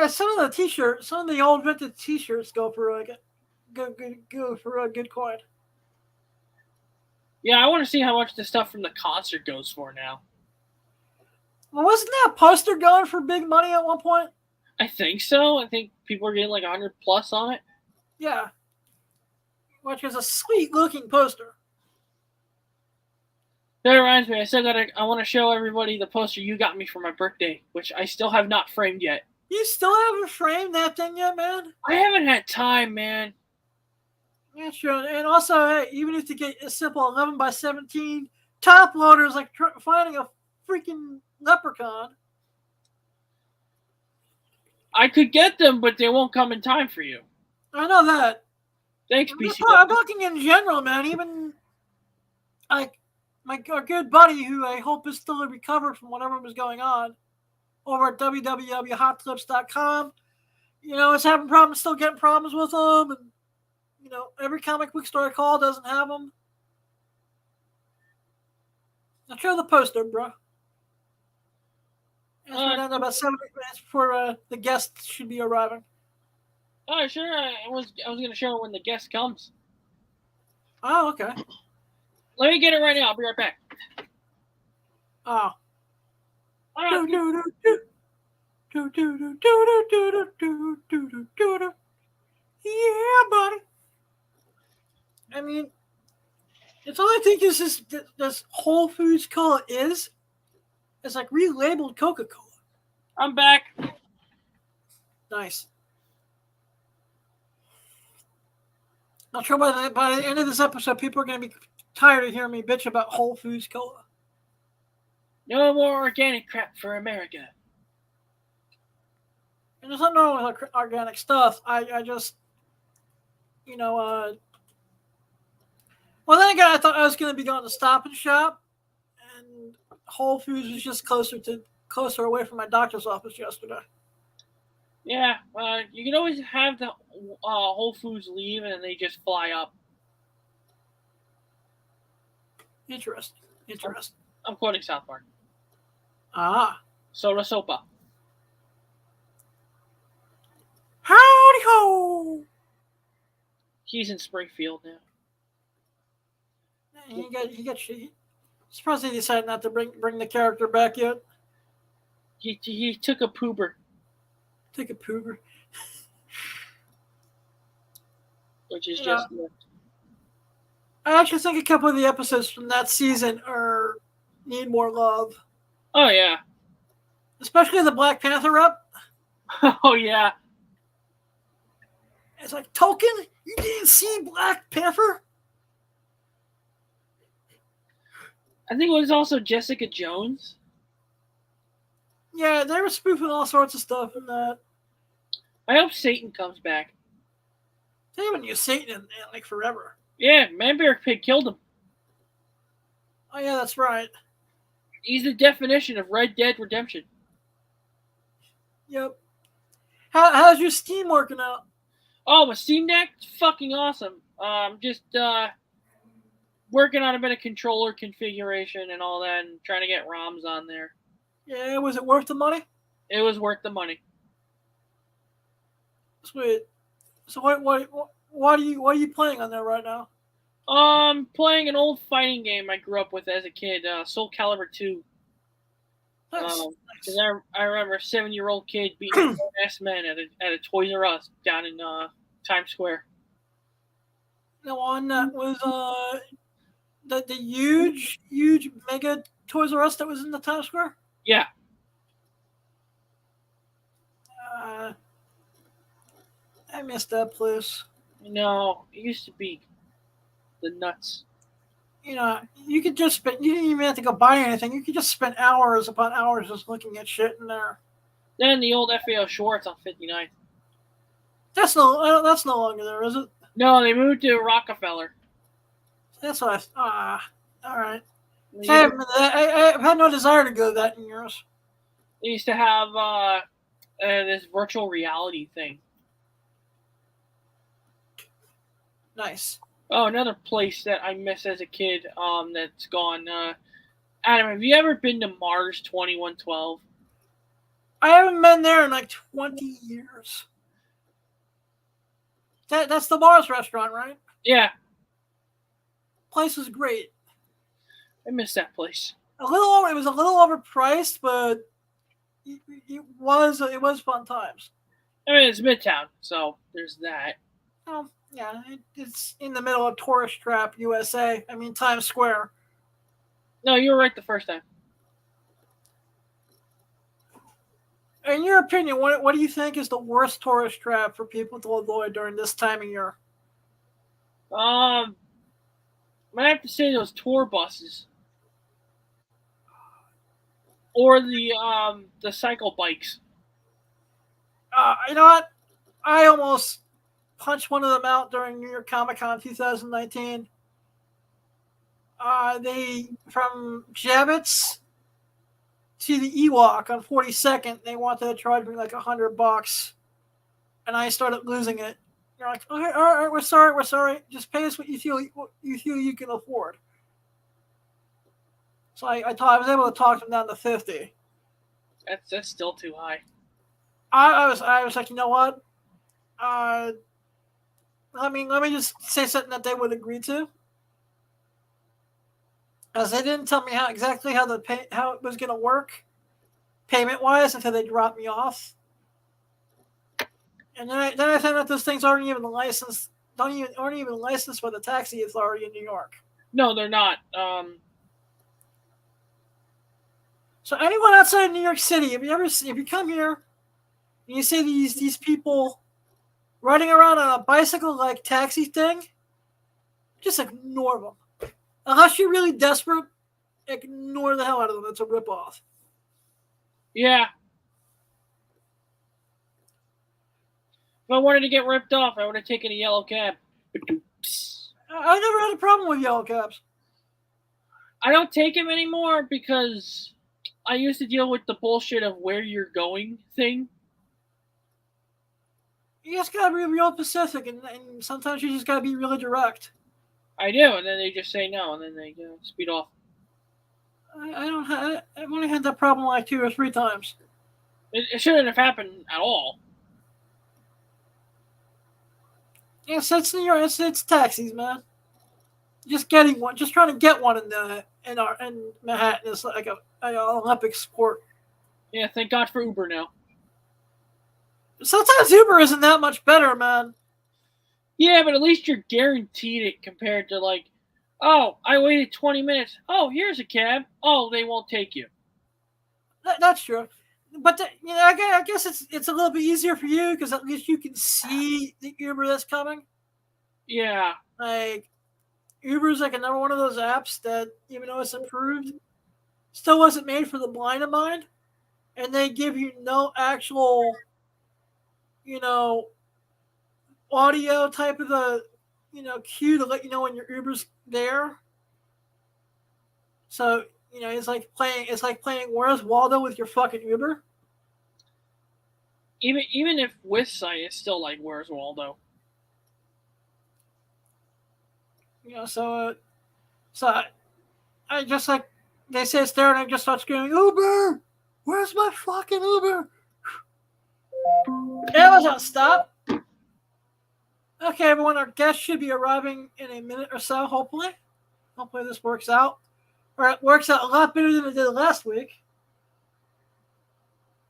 S2: Some of the old vintage T-shirts go for a good coin.
S11: Yeah, I want to see how much the stuff from the concert goes for now.
S2: Well, wasn't that poster going for big money at one point?
S11: I think so. I think people are getting like 100 plus on it.
S2: Yeah. Which is a sweet looking poster.
S11: That reminds me, I said that I want to show everybody the poster you got me for my birthday, which I still have not framed yet.
S2: You still haven't framed that thing yet, man?
S11: I haven't had time, man.
S2: Yeah, sure. And also, hey, even if you get a simple 11 by 17 top loader is like finding a freaking leprechaun.
S11: I could get them, but they won't come in time for you.
S2: I know that.
S11: Thanks, BC.
S2: I'm talking in general, man. Even like our good buddy, who I hope is still recovered from whatever was going on, over at www.hotclips.com. You know, it's having problems, still getting problems with them, and you know, every comic book store I call doesn't have them. I'll show the poster, bro. It's been about 7 minutes before the guest should be arriving.
S11: Oh, sure. I was going to show it when the guest comes.
S2: Oh, okay.
S11: Let me get it right now. I'll be right back.
S2: Oh. Yeah, buddy. I mean, it's all I think is this Whole Foods Cola is. It's like relabeled Coca-Cola.
S11: I'm back.
S2: Nice. I'm sure by the end of this episode, people are going to be tired of hearing me bitch about Whole Foods Cola.
S11: No more organic crap for America.
S2: And there's nothing wrong with organic stuff. I just, you know, well, then again, I thought I was going to be going to Stop and Shop, and Whole Foods was just closer away from my doctor's office yesterday.
S11: Yeah, you can always have the Whole Foods leave and they just fly up.
S2: Interesting.
S11: I'm quoting South Park.
S2: Ah.
S11: Soda Sopa.
S2: Howdy ho!
S11: He's in Springfield now.
S2: He got shit. Surprised they decided not to bring the character back yet.
S11: He took a pooper.
S2: Take a pooper.
S11: Which is just.
S2: I actually think a couple of the episodes from that season need more love.
S11: Oh yeah.
S2: Especially the Black Panther rep.
S11: Oh yeah.
S2: It's like, Token, you didn't see Black Panther?
S11: I think it was also Jessica Jones.
S2: Yeah, they were spoofing all sorts of stuff in that.
S11: I hope Satan comes back.
S2: They haven't used Satan in like forever.
S11: Yeah, Man Bear Pig killed him.
S2: Oh yeah, that's right.
S11: He's the definition of Red Dead Redemption.
S2: Yep. How's your Steam working out?
S11: Oh, my Steam Deck? It's fucking awesome. Just working on a bit of controller configuration and all that and trying to get ROMs on there.
S2: Yeah, was it worth the money?
S11: It was worth the money.
S2: Sweet. So what are you playing on there right now?
S11: Playing an old fighting game I grew up with as a kid, Soul Calibur 2.
S2: Nice.
S11: Nice. I remember a 7-year-old kid beating grown-ass men at a Toys R Us down in Times Square.
S2: The one that was the huge mega Toys R Us that was in the Times Square?
S11: Yeah.
S2: I missed that place.
S11: No, it used to be the nuts.
S2: You know, you could just spend. You didn't even have to go buy anything. You could just spend hours upon hours just looking at shit in there.
S11: Then the old FAO Schwartz on 59th.
S2: That's no longer there, is it?
S11: No, they moved to Rockefeller.
S2: That's what all right. I've had no desire to go that in years.
S11: They used to have this virtual reality thing.
S2: Nice.
S11: Oh, another place that I miss as a kid that's gone. Adam, have you ever been to Mars 2112?
S2: I haven't been there in like 20 years. That's the Mars restaurant, right?
S11: Yeah.
S2: Place is great.
S11: I miss that place.
S2: It was a little overpriced, but it was fun times.
S11: I mean, it's Midtown, so there's that.
S2: Oh, yeah, it's in the middle of tourist trap, USA. I mean, Times Square.
S11: No, you were right the first time.
S2: In your opinion, what do you think is the worst tourist trap for people to avoid during this time of year?
S11: I have to say those tour buses. Or the cycle bikes.
S2: You know what? I almost punched one of them out during New York Comic Con 2019. They from Javits to the Ewok on 42nd. They wanted to charge me like $100, and I started losing it. They're like, all right, we're sorry. Just pay us what you feel you can afford. So I was able to talk them down to 50.
S11: That's still too high.
S2: I was like, you know what? Let me just say something that they would agree to, as they didn't tell me exactly how it was going to work, payment wise, until they dropped me off. And then I found out those things aren't even licensed by the taxi authority in New York.
S11: No, they're not.
S2: So anyone outside New York City, if you come here and you see these people riding around on a bicycle like taxi thing, just ignore them. Unless you're really desperate, ignore the hell out of them. It's a ripoff.
S11: Yeah. If I wanted to get ripped off, I would have taken a yellow cab.
S2: I never had a problem with yellow cabs.
S11: I don't take them anymore because I used to deal with the bullshit of where you're going thing.
S2: You just gotta be real specific, and sometimes you just gotta be really direct.
S11: I do, and then they just say no, and then they speed off.
S2: I've only had that problem like 2 or 3 times.
S11: It shouldn't have happened at all.
S2: Yes, it's New York. It's taxis, man. Just getting one, just trying to get one in Manhattan is like an Olympic sport.
S11: Yeah, thank God for Uber now.
S2: Sometimes Uber isn't that much better, man.
S11: Yeah, but at least you're guaranteed it compared to like, oh, I waited 20 minutes. Oh, here's a cab. Oh, they won't take you.
S2: That's true. But I guess it's a little bit easier for you because at least you can see the Uber that's coming.
S11: Yeah.
S2: Like, Uber's like another one of those apps that, even though it's improved, still wasn't made for the blind of mind. And they give you no actual, audio type of the, cue to let you know when your Uber's there. So, it's like playing Where's Waldo with your fucking Uber.
S11: Even if with sight, it's still like Where's Waldo.
S2: So I just like they say it's there, and I just start screaming, Uber! Where's my fucking Uber? Amazon, stop. Okay, everyone, our guest should be arriving in a minute or so, hopefully. Hopefully this works out. Or it works out a lot better than it did last week.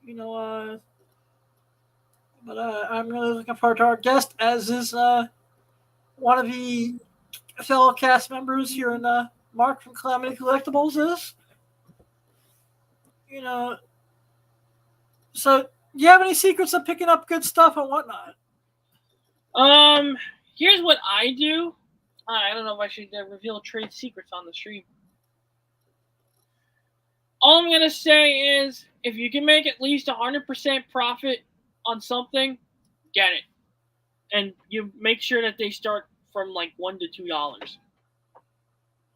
S2: But I'm really looking forward to our guest, as is one of the fellow cast members here in Mark from Calamity Collectibles is. So do you have any secrets of picking up good stuff and whatnot?
S11: Here's what I do. I don't know if I should reveal trade secrets on the stream. All I'm gonna say is, if you can make at least 100% profit on something, get it, and you make sure that they start from like $1 to $2.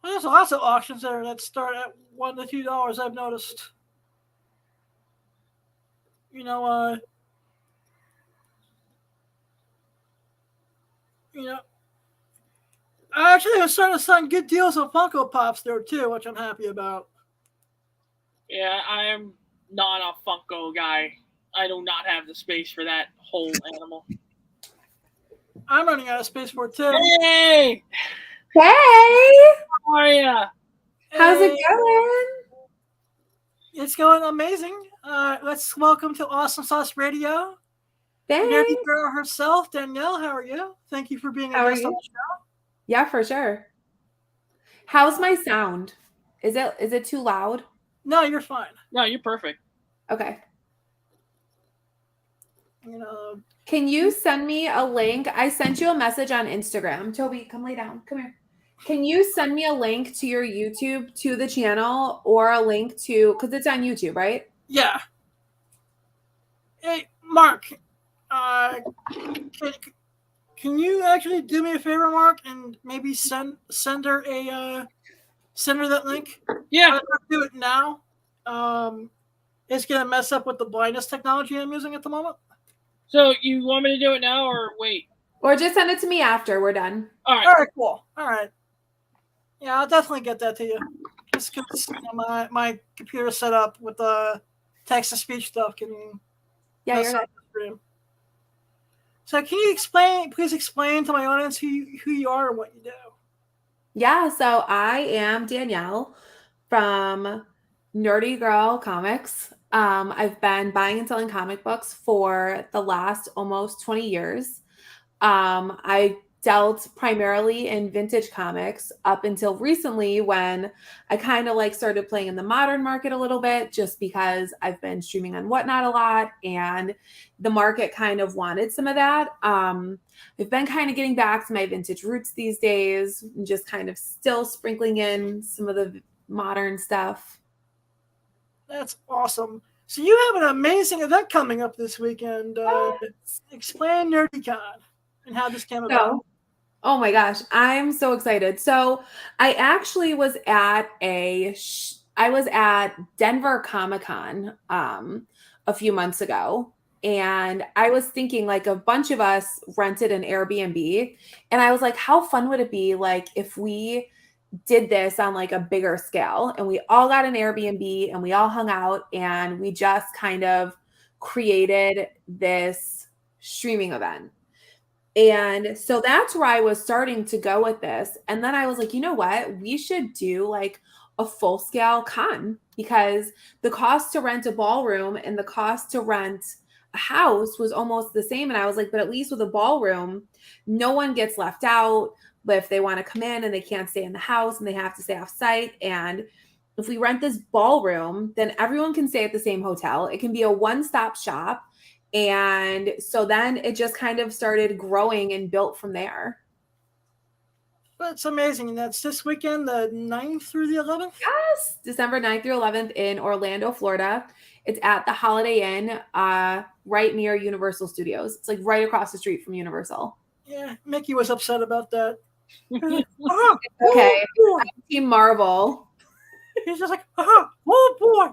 S2: Well, there's lots of auctions there that start at $1 to $2. I've noticed. You know, I actually am starting to find good deals on Funko Pops there too, which I'm happy about.
S11: Yeah, I'm not a Funko guy. I do not have the space for that whole animal.
S2: I'm running out of space for it too.
S11: Hey!
S6: Hey!
S11: How are ya?
S6: How's it
S2: Hey,
S6: going?
S2: it's going amazing. Let's welcome to Awesome Sauce Radio.
S6: Thanks.
S2: Nerdy girl herself, Danielle. How are you? Thank you for being a
S6: How are
S2: guest on
S6: you?
S2: the show.
S6: Yeah, for sure. How's my sound? Is it too loud?
S2: No, you're fine.
S11: No, you're perfect.
S6: Okay.
S2: You know,
S6: Can you send me a link? I sent you a message on Instagram. Toby, come lay down. Come here. Can you send me a link to your YouTube, to the channel, or a link to, because it's on YouTube, right?
S2: yeah. Hey, Mark. Can you actually do me a favor, Mark, and maybe send her that link?
S11: Yeah.
S2: Let's do it now. It's gonna mess up with the blindness technology I'm using at the moment.
S11: So you want me to do it now or wait?
S6: Or just send it to me after we're done.
S11: All right.
S2: All right, cool. All right. Yeah, I'll definitely get that to you. Just because my computer set up with the text to speech stuff can mess up the stream. So can you please explain to my audience who you are and what you do?
S6: Yeah, so I am Danielle from Nerdy Girl Comics. I've been buying and selling comic books for the last almost 20 years. I dealt primarily in vintage comics up until recently when I kind of like started playing in the modern market a little bit, just because I've been streaming on Whatnot a lot and the market kind of wanted some of that. I've been kind of getting back to my vintage roots these days, just kind of still sprinkling in some of the modern stuff.
S2: That's awesome. So you have an amazing event coming up this weekend. Explain NerdyCon and how this came about.
S6: Oh my gosh, I'm so excited. So I actually was at Denver Comic-Con a few months ago. And I was thinking, like, a bunch of us rented an Airbnb. And I was like, how fun would it be, like, if we did this on like a bigger scale and we all got an Airbnb and we all hung out and we just kind of created this streaming event. And so that's where I was starting to go with this. And then I was like, you know what? We should do like a full scale con, because the cost to rent a ballroom and the cost to rent a house was almost the same. And I was like, but at least with a ballroom, no one gets left out. But if they want to come in and they can't stay in the house and they have to stay off site. And if we rent this ballroom, then everyone can stay at the same hotel. It can be a one-stop shop. And so then it just kind of started growing and built from there.
S2: That's amazing. And that's this weekend, the 9th through the 11th?
S6: Yes, December 9th through 11th in Orlando, Florida. It's at the Holiday Inn, right near Universal Studios. It's like right across the street from Universal.
S2: Yeah, Mickey was upset about that.
S6: Okay,
S2: oh,
S6: Team Marvel.
S2: He's just like, oh boy,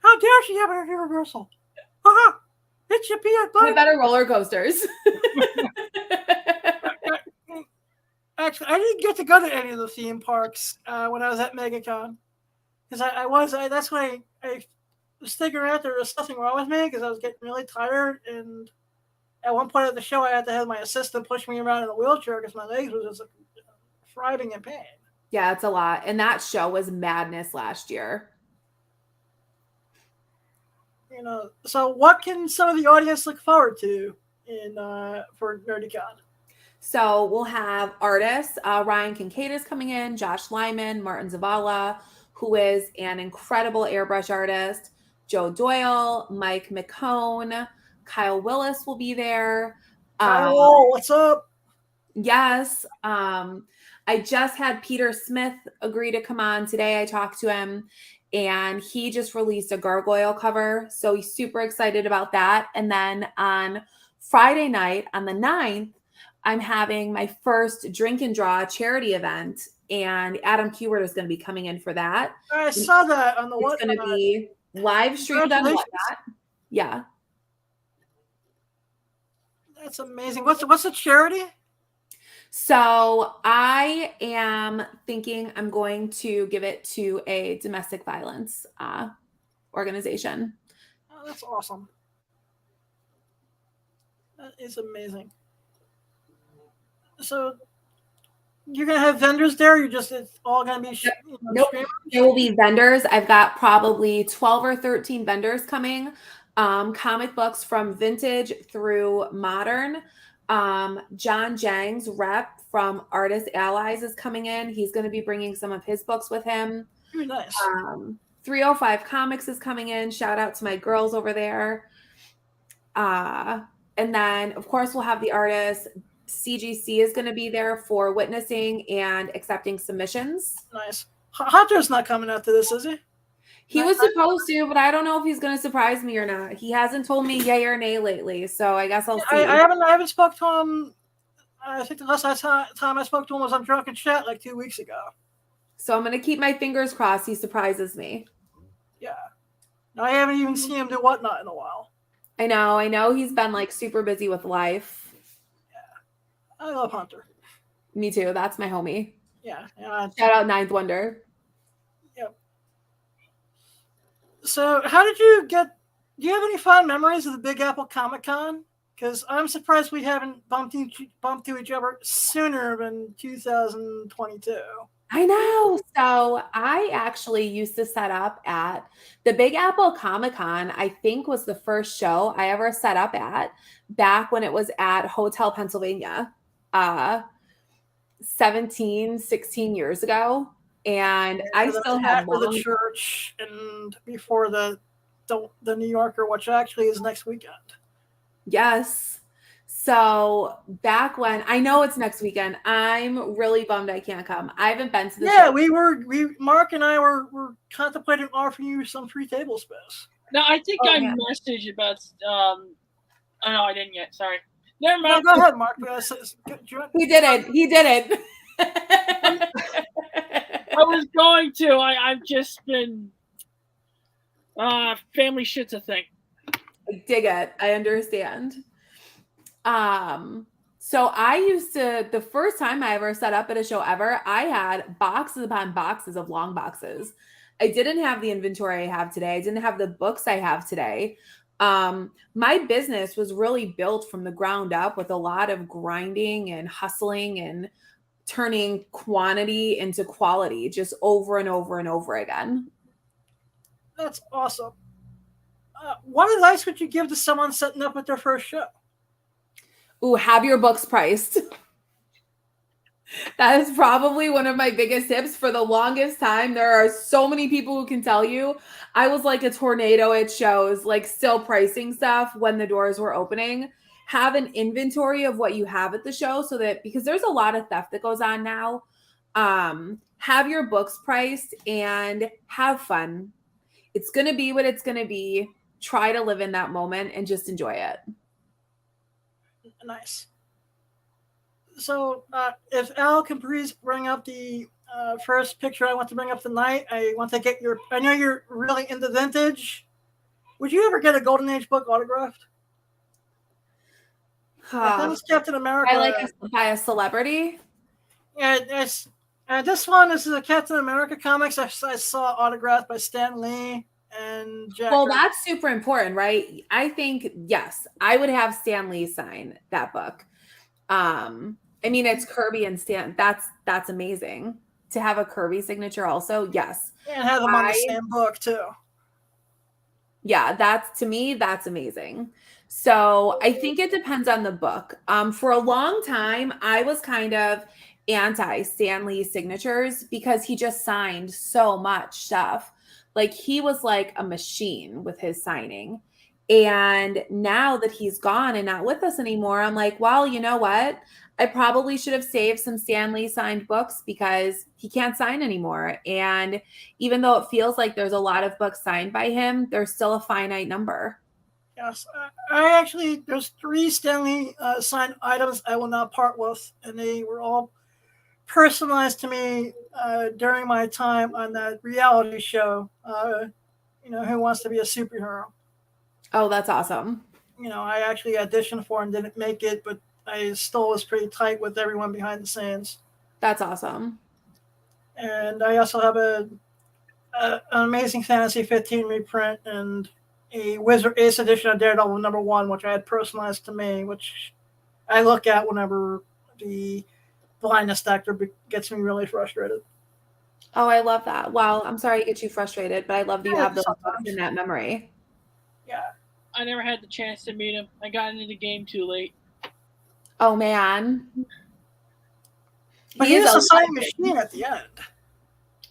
S2: how dare she have it at Universal? It should be a
S6: With better roller coasters.
S2: Actually, I didn't get to go to any of the theme parks when I was at MegaCon, because that's when I was figuring out there was something wrong with me, because I was getting really tired, and at one point of the show I had to have my assistant push me around in a wheelchair because my legs was just thriving in pain.
S6: Yeah, it's a lot. And that show was madness last year.
S2: You know, so what can some of the audience look forward to for NerdyCon?
S6: So we'll have artists. Ryan Kincaid is coming in, Josh Lyman, Martin Zavala, who is an incredible airbrush artist, Joe Doyle, Mike McCone, Kyle Willis will be there.
S2: Kyle, what's up?
S6: Yes. I just had Peter Smith agree to come on today. I talked to him and he just released a gargoyle cover. So he's super excited about that. And then on Friday night, on the 9th, I'm having my first drink and draw charity event and Adam Kubert is going to be coming in for that.
S2: I saw that on the
S6: It's going to be live streamed on Whatnot. Yeah.
S2: That's amazing. What's the charity?
S6: So I am thinking I'm going to give it to a domestic violence organization.
S2: Oh, that's awesome. That is amazing. So you're gonna have vendors there? It's all gonna be
S6: Nope. There will be vendors. I've got probably 12 or 13 vendors coming. Comic books from vintage through modern. John Jang's rep from Artist Allies is coming in. He's going to be bringing some of his books with him.
S2: Very nice.
S6: 305 Comics is coming in. Shout out to my girls over there. And then, of course, we'll have the artists. CGC is going to be there for witnessing and accepting submissions.
S2: Nice. Hunter's not coming out to this, is he?
S6: He was supposed to, but I don't know if he's going to surprise me or not. He hasn't told me yay or nay lately, so I guess I'll see.
S2: I haven't spoke to him. I think the last time I spoke to him was on Drunken Chat like 2 weeks ago.
S6: So I'm going to keep my fingers crossed he surprises me.
S2: Yeah. I haven't even seen him do Whatnot in a while.
S6: I know. He's been like super busy with life.
S2: Yeah. I love Hunter.
S6: Me too. That's my homie.
S2: Yeah.
S6: Shout out Ninth Wonder.
S2: Yep. So how did you do you have any fond memories of the Big Apple Comic Con? Because I'm surprised we haven't bumped to each other sooner than 2022.
S6: I know. So I actually used to set up at the Big Apple Comic Con. I think was the first show I ever set up at back when it was at Hotel Pennsylvania, 16 years ago. And I still have
S2: the church and before the New Yorker, which actually is next weekend.
S6: Yes. So back when, I know it's next weekend, I'm really bummed I can't come. I haven't been to the show.
S2: Mark and I were contemplating offering you some free table space.
S11: No, I think I messaged about. Oh no, I didn't yet. Sorry. Never mind.
S2: No, go ahead, Mark.
S6: He did it.
S11: I was going to. I've just been. Family shit's a thing.
S6: I dig it. I understand. So I used to, the first time I ever set up at a show ever, I had boxes upon boxes of long boxes. I didn't have the inventory I have today. I didn't have the books I have today. My business was really built from the ground up with a lot of grinding and hustling and turning quantity into quality just over and over and over again.
S2: That's awesome. What advice would you give to someone setting up at their first show?
S6: Ooh, have your books priced. That is probably one of my biggest tips. For the longest time, there are so many people who can tell you I was like a tornado at shows, like still pricing stuff when the doors were opening. Have an inventory of what you have at the show so that, because there's a lot of theft that goes on now, have your books priced and have fun. It's going to be what it's going to be. Try to live in that moment and just enjoy it.
S2: Nice. So if Al can please bring up the first picture I want to bring up tonight, I want to get I know you're really into vintage. Would you ever get a Golden Age book autographed? Captain America.
S6: I like by a celebrity.
S2: Yeah, this one is a Captain America comics I saw autographed by Stan Lee and Jack.
S6: Well, that's super important, right? I think, yes, I would have Stan Lee sign that book. I mean, it's Kirby and Stan. That's amazing to have a Kirby signature also. Yes.
S2: And have them on the same book too.
S6: Yeah, to me, that's amazing. So I think it depends on the book. For a long time, I was kind of anti Stan Lee signatures because he just signed so much stuff. Like he was like a machine with his signing. And now that he's gone and not with us anymore, I'm like, well, you know what? I probably should have saved some Stan Lee signed books because he can't sign anymore. And even though it feels like there's a lot of books signed by him, there's still a finite number.
S2: Yes. there's 3 Stan Lee signed items I will not part with. And they were all personalized to me during my time on that reality show, Who Wants to Be a Superhero.
S6: Oh, that's awesome.
S2: I actually auditioned for and didn't make it, but I still was pretty tight with everyone behind the scenes.
S6: That's awesome.
S2: And I also have an Amazing Fantasy 15 reprint and a Wizard Ace edition of Daredevil #1, which I had personalized to me, which I look at whenever the blindness actor gets me really frustrated.
S6: Oh, I love that. Well, I'm sorry to get you frustrated, but I love that you have those books in that memory.
S2: Yeah.
S11: I never had the chance to meet him. I got into the game too late.
S6: Oh, man.
S2: But he was a signing machine at the end.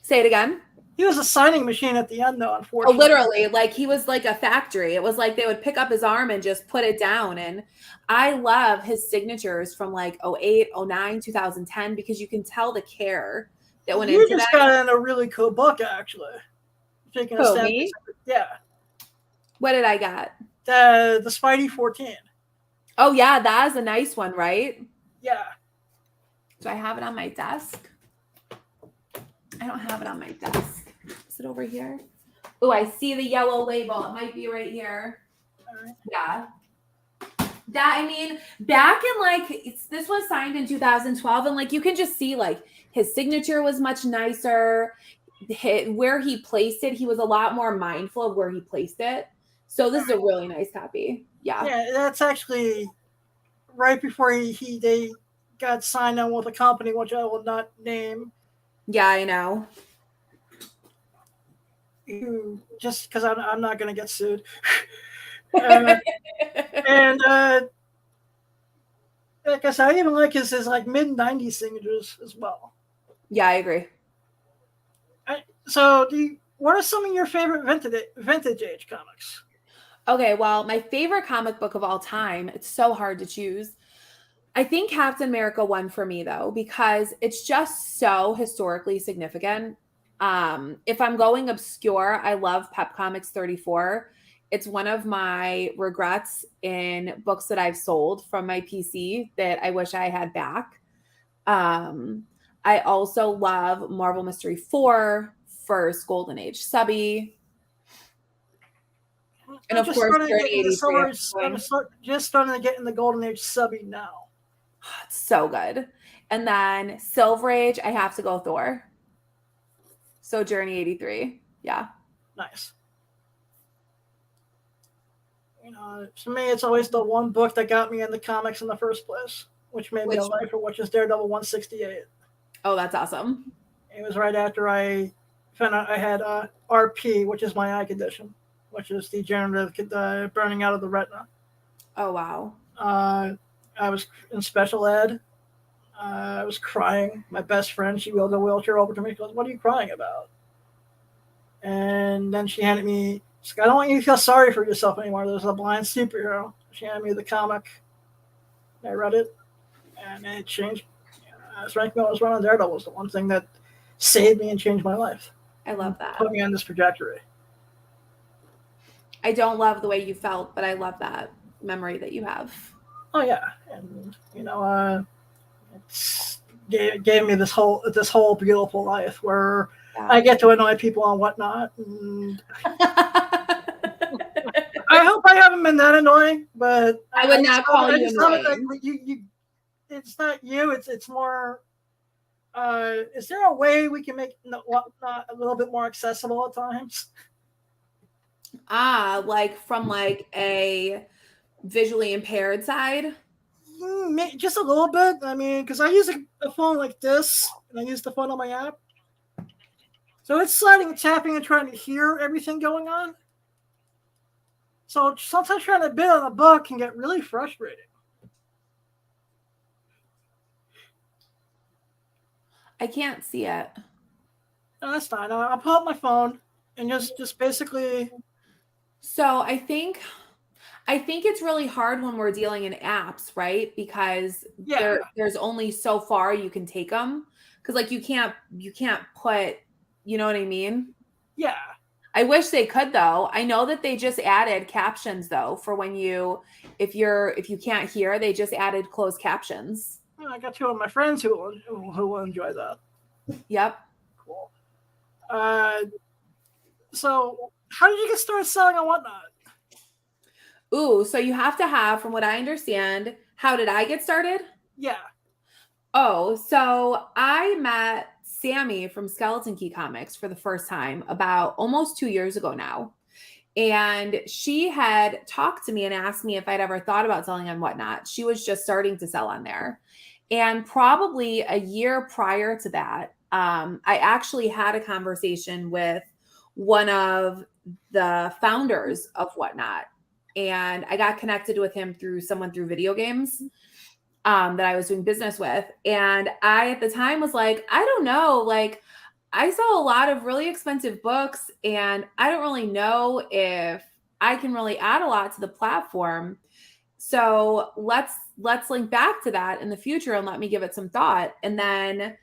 S6: Say it again.
S2: He was a signing machine at the end, though,
S6: Oh,
S2: unfortunately.
S6: literally. Like, he was like a factory. It was like they would pick up his arm and just put it down. And I love his signatures from like 08, 09, 2010, because you can tell the care that went into that.
S2: You just got in a really cool book, actually. Taking a step.
S6: Me?
S2: Yeah.
S6: What did I get?
S2: The Spidey 14.
S6: Oh, yeah. That is a nice one, right?
S2: Yeah.
S6: Do I have it on my desk? I don't have it on my desk. Is it over here? Oh, I see the yellow label. It might be right here.
S2: All right.
S6: Yeah. That, I mean, back in like, this was signed in 2012, and like you can just see like his signature was much nicer. Where he placed it, he was a lot more mindful of where he placed it. So this is a really nice copy. Yeah.
S2: Yeah, that's actually right before they got signed on with a company, which I will not name.
S6: Yeah, I know.
S2: Just because I'm not going to get sued. Like I said, I even like his like mid-90s signatures as well.
S6: Yeah, I agree.
S2: What are some of your favorite vintage age comics?
S6: Okay, well, my favorite comic book of all time, it's so hard to choose. I think Captain America won for me, though, because it's just so historically significant. If I'm going obscure, I love Pep Comics 34. It's one of my regrets in books that I've sold from my PC that I wish I had back. I also love Marvel Mystery 4, First Golden Age Subby. And of course,
S2: I'm just starting to get in the Golden Age Subby now.
S6: It's so good. And then Silver Age, I have to go Thor. So Journey 83. Yeah.
S2: Nice. To me, it's always the one book that got me in the comics in the first place, which made me a lifer, which is Daredevil 168.
S6: Oh, that's awesome.
S2: It was right after I found out I had RP, which is my eye condition, which is degenerative burning out of the retina.
S6: Oh, wow.
S2: I was in special ed. I was crying. My best friend, she wheeled a wheelchair over to me. She goes, "What are you crying about?" And then she handed me, she's like, "I don't want you to feel sorry for yourself anymore. There's a blind superhero." She handed me the comic. I read it, and it changed. Frank Miller's run on Daredevil was the one thing that saved me and changed my life.
S6: I love that.
S2: Put me on this trajectory.
S6: I don't love the way you felt, but I love that memory that you have.
S2: Oh yeah, and it's gave me this whole beautiful life where I get to annoy people and whatnot. And I hope I haven't been that annoying, but
S6: I would not call you annoying.
S2: It's not you. It's more. Is there a way we can make whatnot a little bit more accessible at times?
S6: Like from like a visually impaired side?
S2: Just a little bit. I mean, because I use a phone like this, and I use the phone on my app. So it's sliding and tapping and trying to hear everything going on. So sometimes trying to bid on a book can get really frustrating.
S6: I can't see it.
S2: No, that's fine. I'll pull up my phone and just basically.
S6: So I think it's really hard when we're dealing in apps, right? Because there's only so far you can take them. Because like you can't put, you know what I mean?
S2: Yeah.
S6: I wish they could though. I know that they just added captions though for when if you can't hear, they just added closed captions.
S2: I got two of my friends who will enjoy that.
S6: Yep.
S2: Cool. So how did you get started selling on Whatnot?
S6: Ooh, so you have to have, from what I understand, how did I get started?
S2: Yeah.
S6: Oh, so I met Sammy from Skeleton Key Comics for the first time about almost 2 years ago now. And she had talked to me and asked me if I'd ever thought about selling on Whatnot. She was just starting to sell on there. And probably a year prior to that, I actually had a conversation with one of the founders of Whatnot. And I got connected with him through someone through video games that I was doing business with. And I, at the time, was like, I don't know, like, I sell a lot of really expensive books, and I don't really know if I can really add a lot to the platform. So let's link back to that in the future and let me give it some thought. And then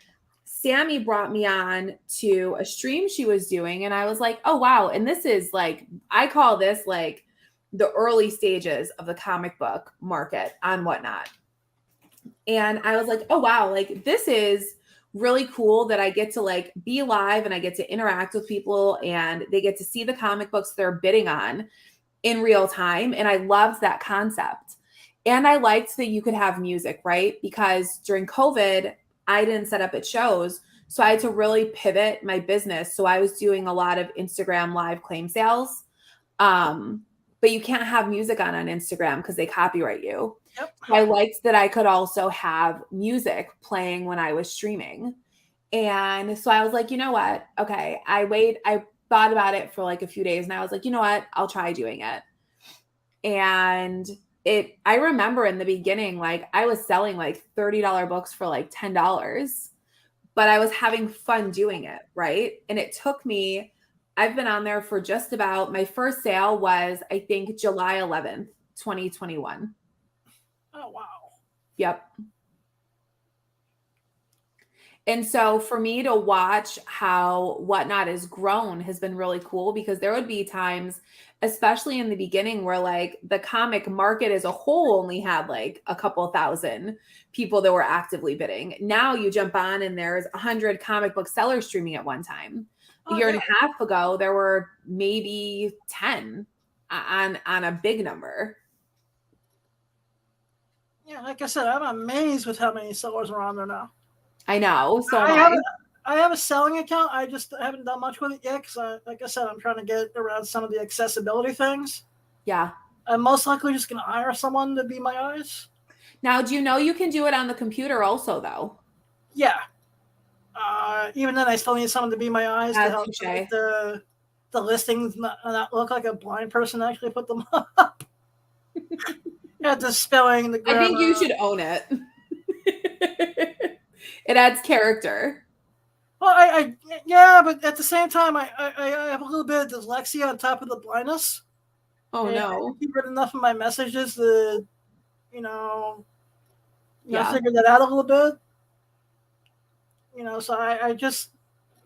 S6: Sammy brought me on to a stream she was doing, and I was like, oh wow. And this is like, I call this like the early stages of the comic book market on Whatnot. And I was like, oh wow, like this is really cool that I get to like be live and I get to interact with people and they get to see the comic books they're bidding on in real time. And I loved that concept. And I liked that you could have music, right? Because during COVID, I didn't set up at shows. So I had to really pivot my business. So I was doing a lot of Instagram live claim sales. But you can't have music on Instagram because they copyright you.
S2: Yep.
S6: I liked that I could also have music playing when I was streaming. And so I was like, you know what? Okay. I thought about it for like a few days and I was like, you know what? I'll try doing it. And I remember in the beginning, like I was selling like $30 books for like $10, but I was having fun doing it. Right. And it took me, I've been on there for just about, my first sale was, I think, July 11th, 2021.
S2: Oh, wow.
S6: Yep. And so for me to watch how Whatnot has grown has been really cool because there would be times, especially in the beginning, where like the comic market as a whole only had like a couple thousand people that were actively bidding. Now you jump on and there's 100 comic book sellers streaming at one time. A year and a half ago, there were maybe 10 on a big number.
S2: Yeah, like I said, I'm amazed with how many sellers are on there now.
S6: I know. So
S2: I have a selling account. I just haven't done much with it yet because, like I said, I'm trying to get around some of the accessibility things.
S6: Yeah.
S2: I'm most likely just going to hire someone to be my eyes.
S6: Now, do you know you can do it on the computer also, though?
S2: Yeah. Even then, I still need someone to be my eyes to help make the listings not look like a blind person actually put them up. Yeah, the spelling, the grammar.
S6: I think you should own it. It adds character.
S2: Well, yeah, but at the same time, I have a little bit of dyslexia on top of the blindness.
S6: Oh, no.
S2: I keep read enough of my messages to, figure that out a little bit. So I just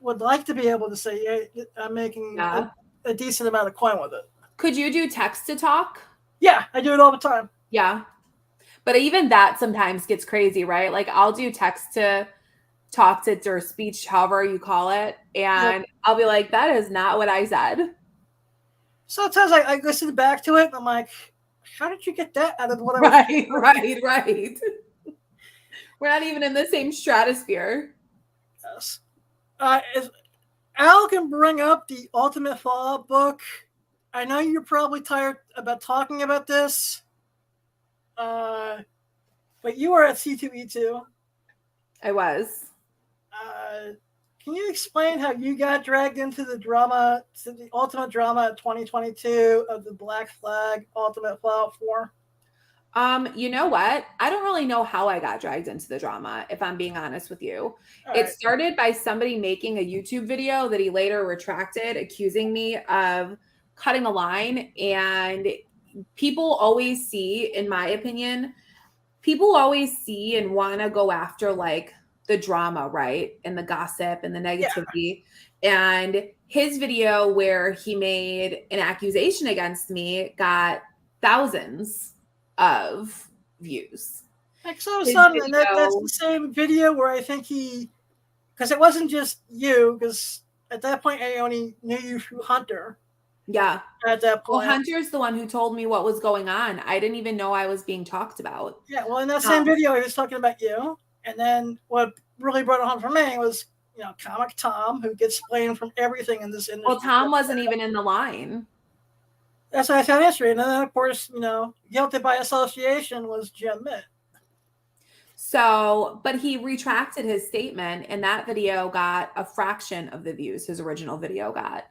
S2: would like to be able to say, yeah, I'm making a decent amount of coin with it.
S6: Could you do text to talk?
S2: Yeah, I do it all the time.
S6: Yeah. But even that sometimes gets crazy, right? Like I'll do text to talk to or speech, however you call it. And I'll be like, that is not what I said.
S2: Sometimes I listen back to it and I'm like, how did you get that out of what I was
S6: Right. We're not even in the same stratosphere.
S2: Yes. If Al can bring up the Ultimate Fallout book, I know you're probably tired about talking about this, but you were at C2E2.
S6: I was.
S2: Can you explain how you got dragged into the drama, to the ultimate drama of 2022 of the Black Flag Ultimate Fallout 4?
S6: You know what? I don't really know how I got dragged into the drama, if I'm being honest with you. It started by somebody making a YouTube video that he later retracted, accusing me of cutting a line. And people always see, in my opinion, people always see and want to go after like the drama, right? And the gossip and the negativity. Yeah. And his video where he made an accusation against me got thousands of views.
S2: Like so
S6: his
S2: sudden, and that's
S6: video.
S2: the same video where I think because it wasn't just you, because at that point I only knew you through Hunter.
S6: Yeah.
S2: At that
S6: Well,
S2: point,
S6: Hunter's the one who told me what was going on. I didn't even know I was being talked about.
S2: yeah. Well, in that same video, he was talking about you, and then what really brought it home for me was Comic Tom, who gets blamed from everything in this industry.
S6: Well, Tom wasn't even in the line.
S2: That's what I found history, and then of course, guilty by association was Jim Mitt.
S6: So, but he retracted his statement, and that video got a fraction of the views his original video got.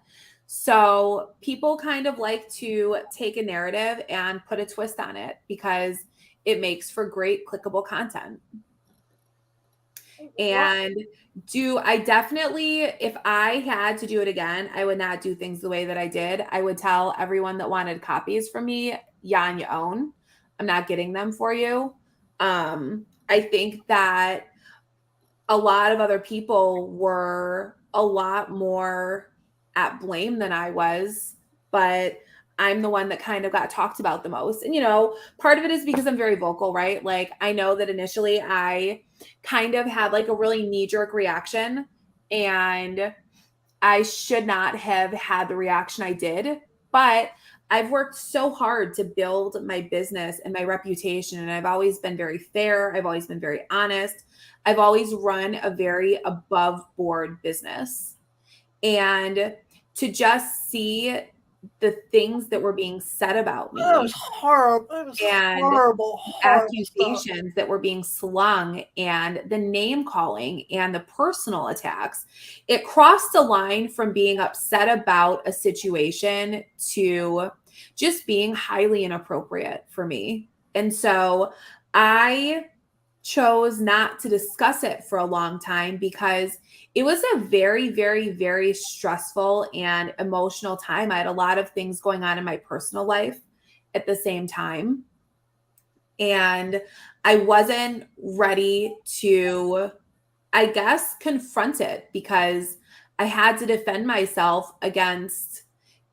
S6: So people kind of like to take a narrative and put a twist on it because it makes for great clickable content. And I definitely, if I had to do it again, I would not do things the way that I did. I would tell everyone that wanted copies from me, yeah, on your own. I'm not getting them for you. I think that a lot of other people were a lot more at blame than I was, but I'm the one that kind of got talked about the most. And, part of it is because I'm very vocal, right? Like, I know that initially I kind of had like a really knee-jerk reaction, and I should not have had the reaction I did, but I've worked so hard to build my business and my reputation, and I've always been very fair. I've always been very honest. I've always run a very above board business. And to just see the things that were being said about me.
S2: It was horrible. It was horrible
S6: accusations that were being slung, and the name calling and the personal attacks. It crossed a line from being upset about a situation to just being highly inappropriate for me. And so I chose not to discuss it for a long time because it was a very, very, very stressful and emotional time. I had a lot of things going on in my personal life at the same time. And I wasn't ready to, I guess, confront it because I had to defend myself against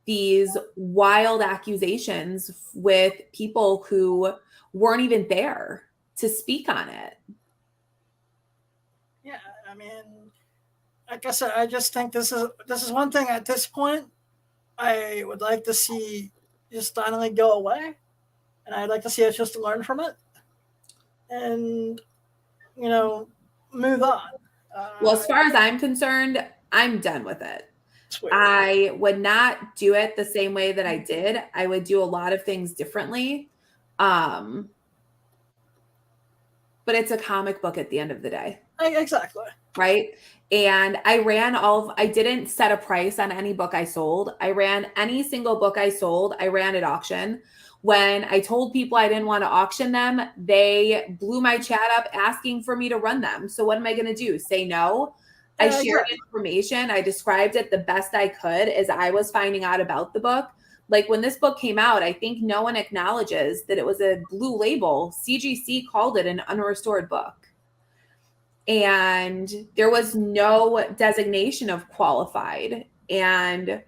S6: these wild accusations with people who weren't even there to speak on it.
S2: Yeah, I mean, like I said, I just think this is one thing at this point I would like to see just finally go away, and I'd like to see us just learn from it and move on.
S6: Well, as far as I'm concerned, I'm done with it. I would not do it the same way that I did. I would do a lot of things differently. But it's a comic book at the end of the day.
S2: Exactly.
S6: Right. And I didn't set a price on any book I sold. I ran any single book I sold. I ran at auction. When I told people I didn't want to auction them, they blew my chat up asking for me to run them. So what am I going to do? Say no? I shared information. I described it the best I could as I was finding out about the book. Like when this book came out, I think no one acknowledges that it was a blue label. CGC called it an unrestored book. And there was no designation of qualified. And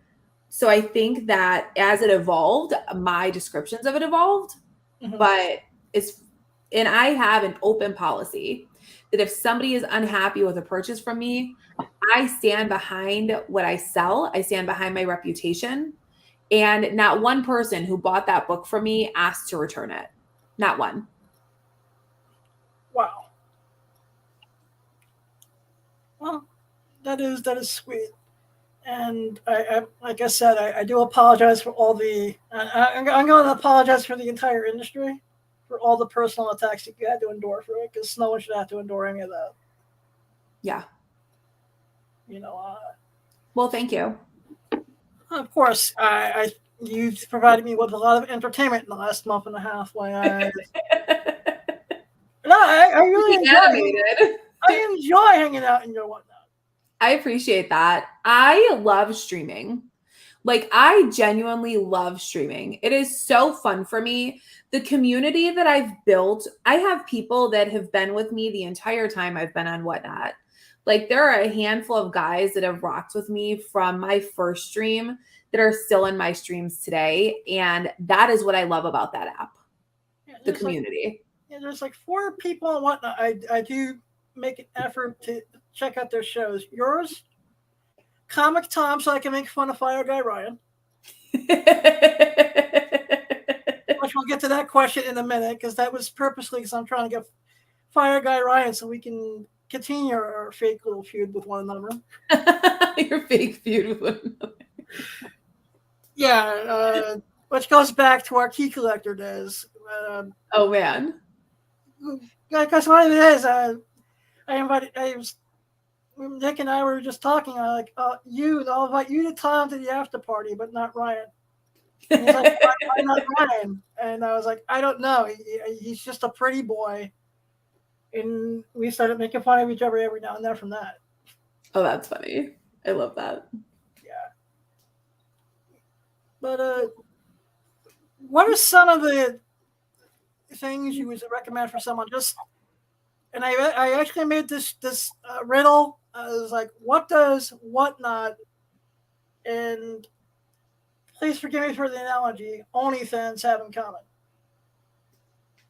S6: so I think that as it evolved, my descriptions of it evolved. But and I have an open policy that if somebody is unhappy with a purchase from me, I stand behind what I sell. I stand behind my reputation. And not one person who bought that book from me asked to return it. Not one.
S2: Wow. Well, that is sweet. And I like I said, I do apologize for all the. I'm going to apologize for the entire industry for all the personal attacks that you had to endure for it, because no one should have to endure any of that.
S6: Yeah.
S2: Well,
S6: thank you.
S2: Of course, you've provided me with a lot of entertainment in the last month and a half. I really enjoy. I enjoy hanging out in your whatnot.
S6: I appreciate that. I love streaming. Like, I genuinely love streaming. It is so fun for me. The community that I've built, I have people that have been with me the entire time I've been on Whatnot. Like, there are a handful of guys that have rocked with me from my first stream that are still in my streams today. And that is what I love about that app, the community.
S2: there's like 4 people and whatnot. I do make an effort to check out their shows. Yours, Comic Tom, so I can make fun of Fire Guy Ryan. Which we'll get to that question in a minute, because that was purposely because I'm trying to get Fire Guy Ryan so we can continue our fake little feud with one another.
S6: Your fake feud with one another.
S2: Yeah, which goes back to our key collector days.
S6: Oh man.
S2: Because what it is, Nick and I were just talking. I'm like, I'll invite you to Tom to the after party, but not Ryan. And he's like, why not Ryan? And I was like, I don't know. He's just a pretty boy. And we started making fun of each other every now and then from that.
S6: Oh, that's funny. I love that.
S2: Yeah. But what are some of the things you would recommend for someone? And I actually made this riddle. I was like, what does whatnot, and please forgive me for the analogy, OnlyFans have in common?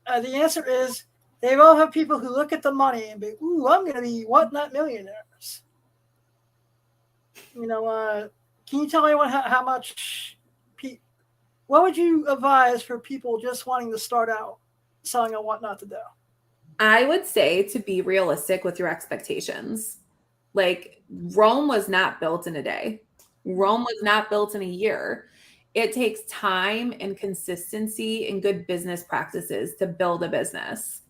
S2: The answer is they all have people who look at the money and be, ooh, I'm going to be whatnot millionaires. Can you tell me how much? What would you advise for people just wanting to start out selling a whatnot to do?
S6: I would say to be realistic with your expectations. Like, Rome was not built in a day. Rome was not built in a year. It takes time and consistency and good business practices to build a business.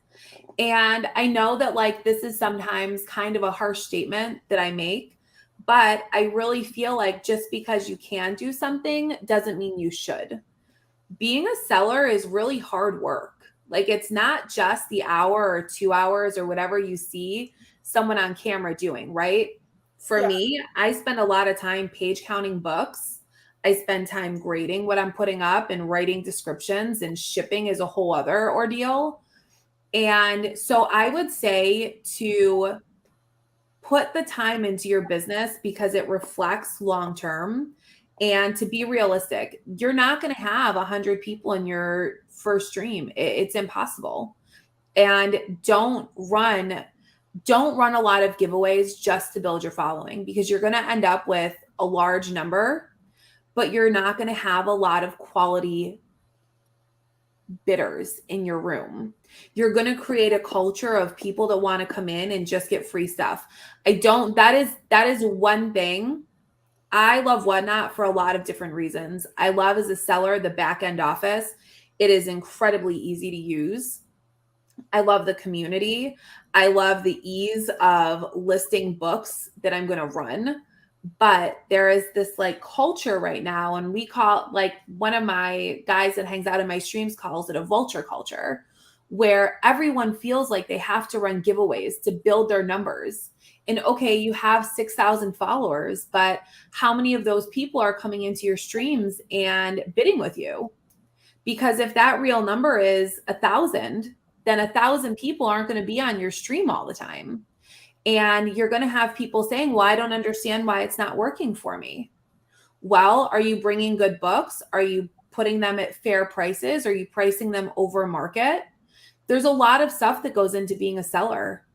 S6: And I know that like this is sometimes kind of a harsh statement that I make, but I really feel like just because you can do something doesn't mean you should. Being a seller is really hard work. Like, it's not just the hour or 2 hours or whatever you see someone on camera doing, right? For me, I spend a lot of time page counting books. I spend time grading what I'm putting up and writing descriptions, and shipping is a whole other ordeal. And so I would say to put the time into your business because it reflects long-term, and to be realistic. You're not going to have 100 people in your first stream. It's impossible. And don't run a lot of giveaways just to build your following, because you're going to end up with a large number, but you're not going to have a lot of quality bidders in your room. You're going to create a culture of people that want to come in and just get free stuff. That is one thing. I love Whatnot for a lot of different reasons. I love, as a seller, the back end office. It is incredibly easy to use. I love the community. I love the ease of listing books that I'm going to run. But there is this like culture right now, and we call, like, one of my guys that hangs out in my streams calls it a vulture culture, where everyone feels like they have to run giveaways to build their numbers. And okay, you have 6,000 followers, but how many of those people are coming into your streams and bidding with you? Because if that real number is 1,000, then 1,000 people aren't going to be on your stream all the time. And you're going to have people saying, well, I don't understand why it's not working for me. Well, are you bringing good books? Are you putting them at fair prices? Are you pricing them over market? There's a lot of stuff that goes into being a seller.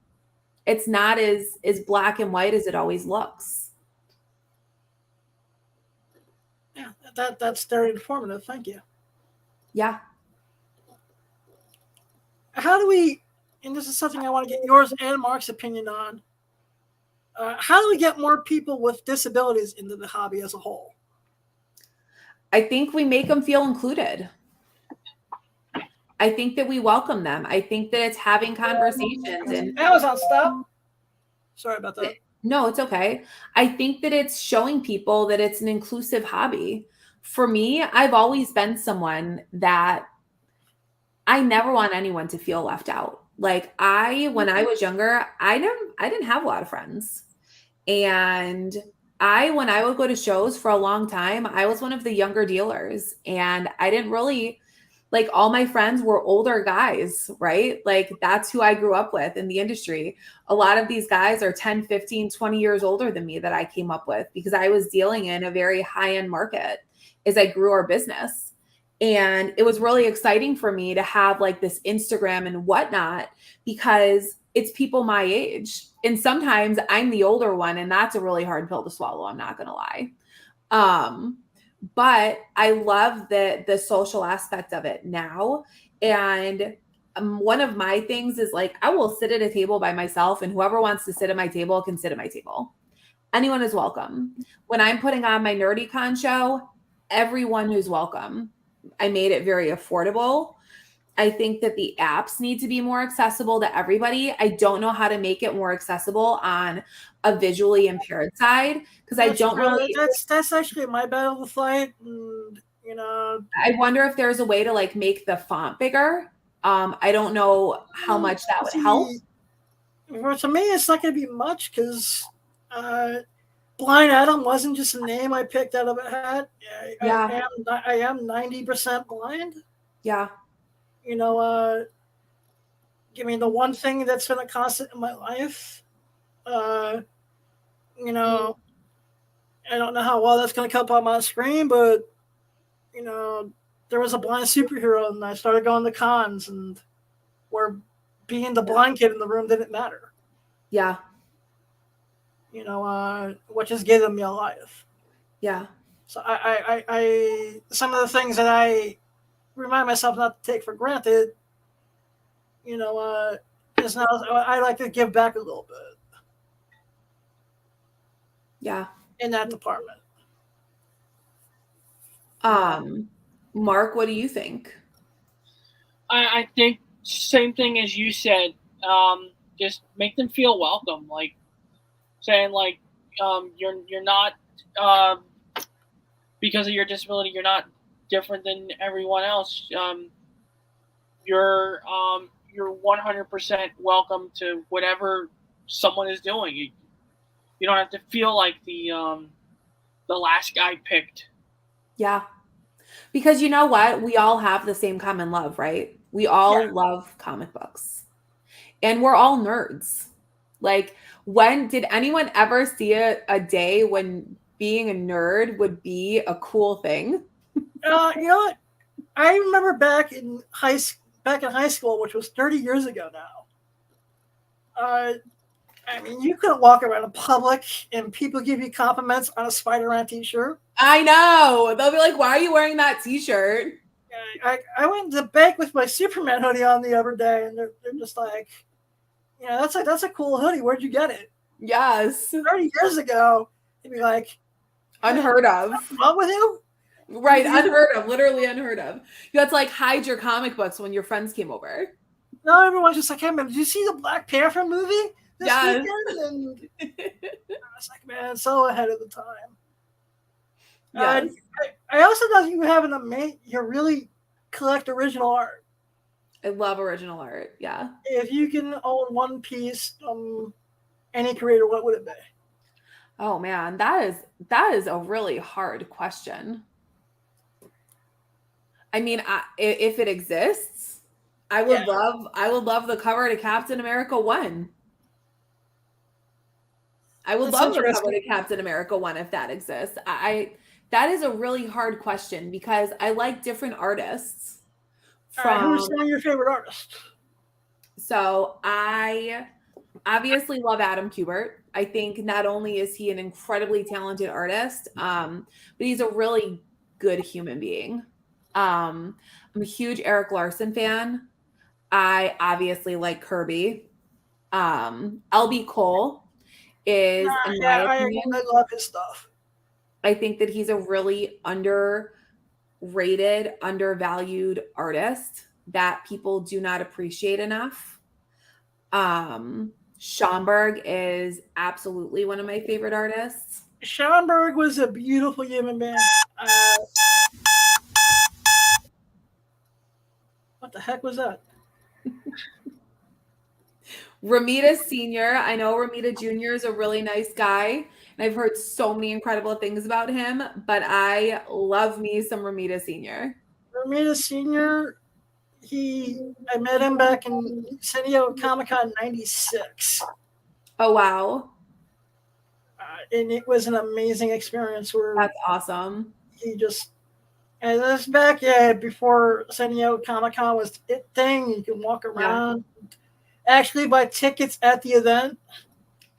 S6: It's not as black and white as it always looks.
S2: Yeah, that's very informative. Thank you.
S6: Yeah.
S2: How do we, and this is something I want to get yours and Mark's opinion on, how do we get more people with disabilities into the hobby as a whole?
S6: I think we make them feel included. I think that we welcome them. I think that it's having conversations. And
S2: Amazon, stop. Sorry about that.
S6: No, it's okay. I think that it's showing people that it's an inclusive hobby. For me, I've always been someone that I never want anyone to feel left out. Like, when I was younger, I didn't have a lot of friends. And when I would go to shows for a long time, I was one of the younger dealers, and I didn't really, like, all my friends were older guys, right? Like, that's who I grew up with in the industry. A lot of these guys are 10, 15, 20 years older than me that I came up with, because I was dealing in a very high-end market as I grew our business. And it was really exciting for me to have like this Instagram and whatnot, because it's people my age. And sometimes I'm the older one, and that's a really hard pill to swallow. I'm not going to lie. But I love the social aspect of it now. And one of my things is like, I will sit at a table by myself, and whoever wants to sit at my table can sit at my table. Anyone is welcome. When I'm putting on my NerdyCon show, everyone who's welcome. I made it very affordable. I think that the apps need to be more accessible to everybody. I don't know how to make it more accessible on a visually impaired side, because I don't really.
S2: That's actually my battle to fight. And,
S6: I wonder if there's a way to like make the font bigger. I don't know how much that would help.
S2: Well, to me, it's not going to be much, because Blind Adam wasn't just a name I picked out of a hat. I am 90% blind.
S6: Yeah.
S2: I mean, the one thing that's been a constant in my life, I don't know how well that's going to come up on my screen, but, there was a blind superhero, and I started going to cons, and where being the blind kid in the room didn't matter.
S6: Yeah.
S2: Which has given me a life.
S6: Yeah.
S2: So I some of the things that I remind myself not to take for granted, is now I like to give back a little bit.
S6: Yeah.
S2: In that department.
S6: Mark, what do you think?
S11: I think same thing as you said. Just make them feel welcome. Like saying like you're not because of your disability, you're not different than everyone else. You're 100% welcome to whatever someone is doing. You don't have to feel like the last guy picked.
S6: Yeah. Because you know what? We all have the same common love, right? We all love comic books. And we're all nerds. Like, when did anyone ever see a day when being a nerd would be a cool thing?
S2: You know what? I remember back in high school, which was 30 years ago now. I mean, you couldn't walk around in public and people give you compliments on a Spider-Man t-shirt.
S6: I know. They'll be like, why are you wearing that t-shirt?
S2: I went to the bank with my Superman hoodie on the other day, and they're just like, that's a cool hoodie. Where'd you get it?
S6: Yes.
S2: 30 years ago, they'd be like,
S6: unheard of.
S2: What's wrong with you?
S6: Right, unheard of. Literally unheard of. You had to like hide your comic books when your friends came over.
S2: No, everyone's just like, hey man, did you see the Black Panther movie this weekend? And I was like, man, so ahead of the time. Yes. I also know you have you really collect original art.
S6: I love original art. Yeah.
S2: If you can own one piece, any creator, what would it be?
S6: Oh man, that is a really hard question. I mean, if it exists, I would love the cover to Captain America 1. I would love the cover to Captain America 1 if that exists. That is a really hard question because I like different artists.
S2: Who's one of your favorite artists?
S6: So I obviously love Adam Kubert. I think not only is he an incredibly talented artist, but he's a really good human being. I'm a huge Eric Larson fan. I obviously like Kirby. LB Cole is, in my opinion,
S2: I love his stuff.
S6: I think that he's a really underrated, undervalued artist that people do not appreciate enough. Schomburg is absolutely one of my favorite artists.
S2: Schomburg was a beautiful human being. What the heck was that?
S6: Romita Sr. I know Romita Jr. is a really nice guy, and I've heard so many incredible things about him, but I love me some Romita Sr.
S2: Romita Sr., I met him back in San Diego Comic-Con '96.
S6: Oh, wow.
S2: And it was an amazing experience.
S6: That's awesome.
S2: He just And this back, before San Diego Comic Con was the it thing. You can walk around, actually buy tickets at the event.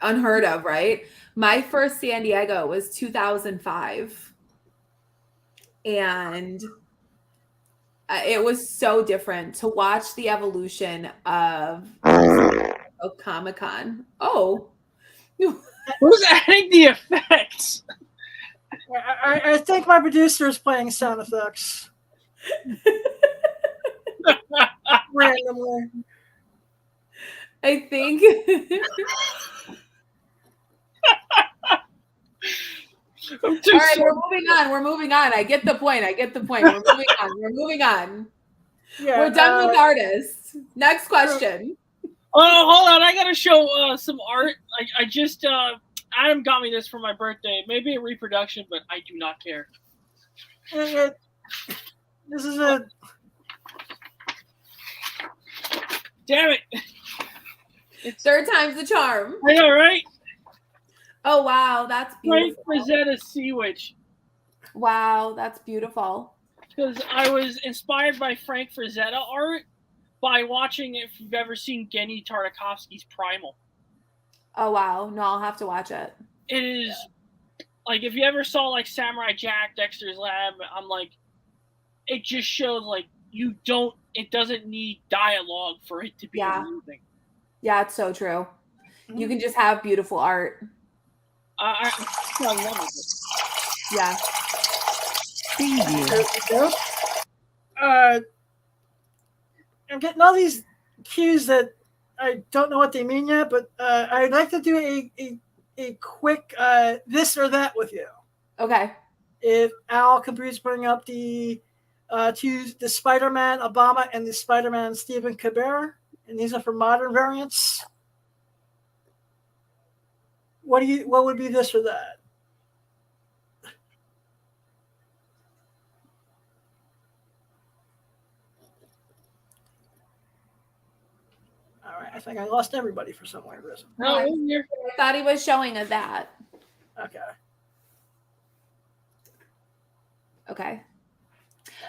S6: Unheard of, right? My first San Diego was 2005. And it was so different to watch the evolution of Comic-Con. Oh.
S11: Who's adding the effects?
S2: I think my producer is playing sound effects randomly.
S6: I think. All right, we're moving on. We're moving on. I get the point. We're moving on.
S2: Yeah,
S6: we're done with artists. Next question.
S11: Oh, hold on. I got to show some art. I just, Adam got me this for my birthday. Maybe a reproduction, but I do not care.
S2: This is a.
S11: Damn it.
S6: It's third time's the charm.
S11: I know, right?
S6: Oh, wow. That's beautiful.
S11: Frank Frazetta Sea Witch.
S6: Wow, that's beautiful.
S11: Because I was inspired by Frank Frazetta art by watching, if you've ever seen Genny Tartakovsky's Primal.
S6: Oh, wow. No, I'll have to watch it.
S11: It is, like, if you ever saw, like, Samurai Jack, Dexter's Lab, I'm like, it just shows, like, it doesn't need dialogue for it to be moving.
S6: Yeah, it's so true. You can just have beautiful art.
S11: I love it.
S6: Yeah.
S2: I'm getting all these cues that I don't know what they mean yet, but I'd like to do a quick this or that with you.
S6: Okay.
S2: If Al can please bring up the Spider-Man Obama and the Spider-Man Stephen Colbert, and these are for modern variants. What would be this or that? All right, I think I lost everybody for some weird reason.
S11: No,
S6: I thought he was showing us that. Okay.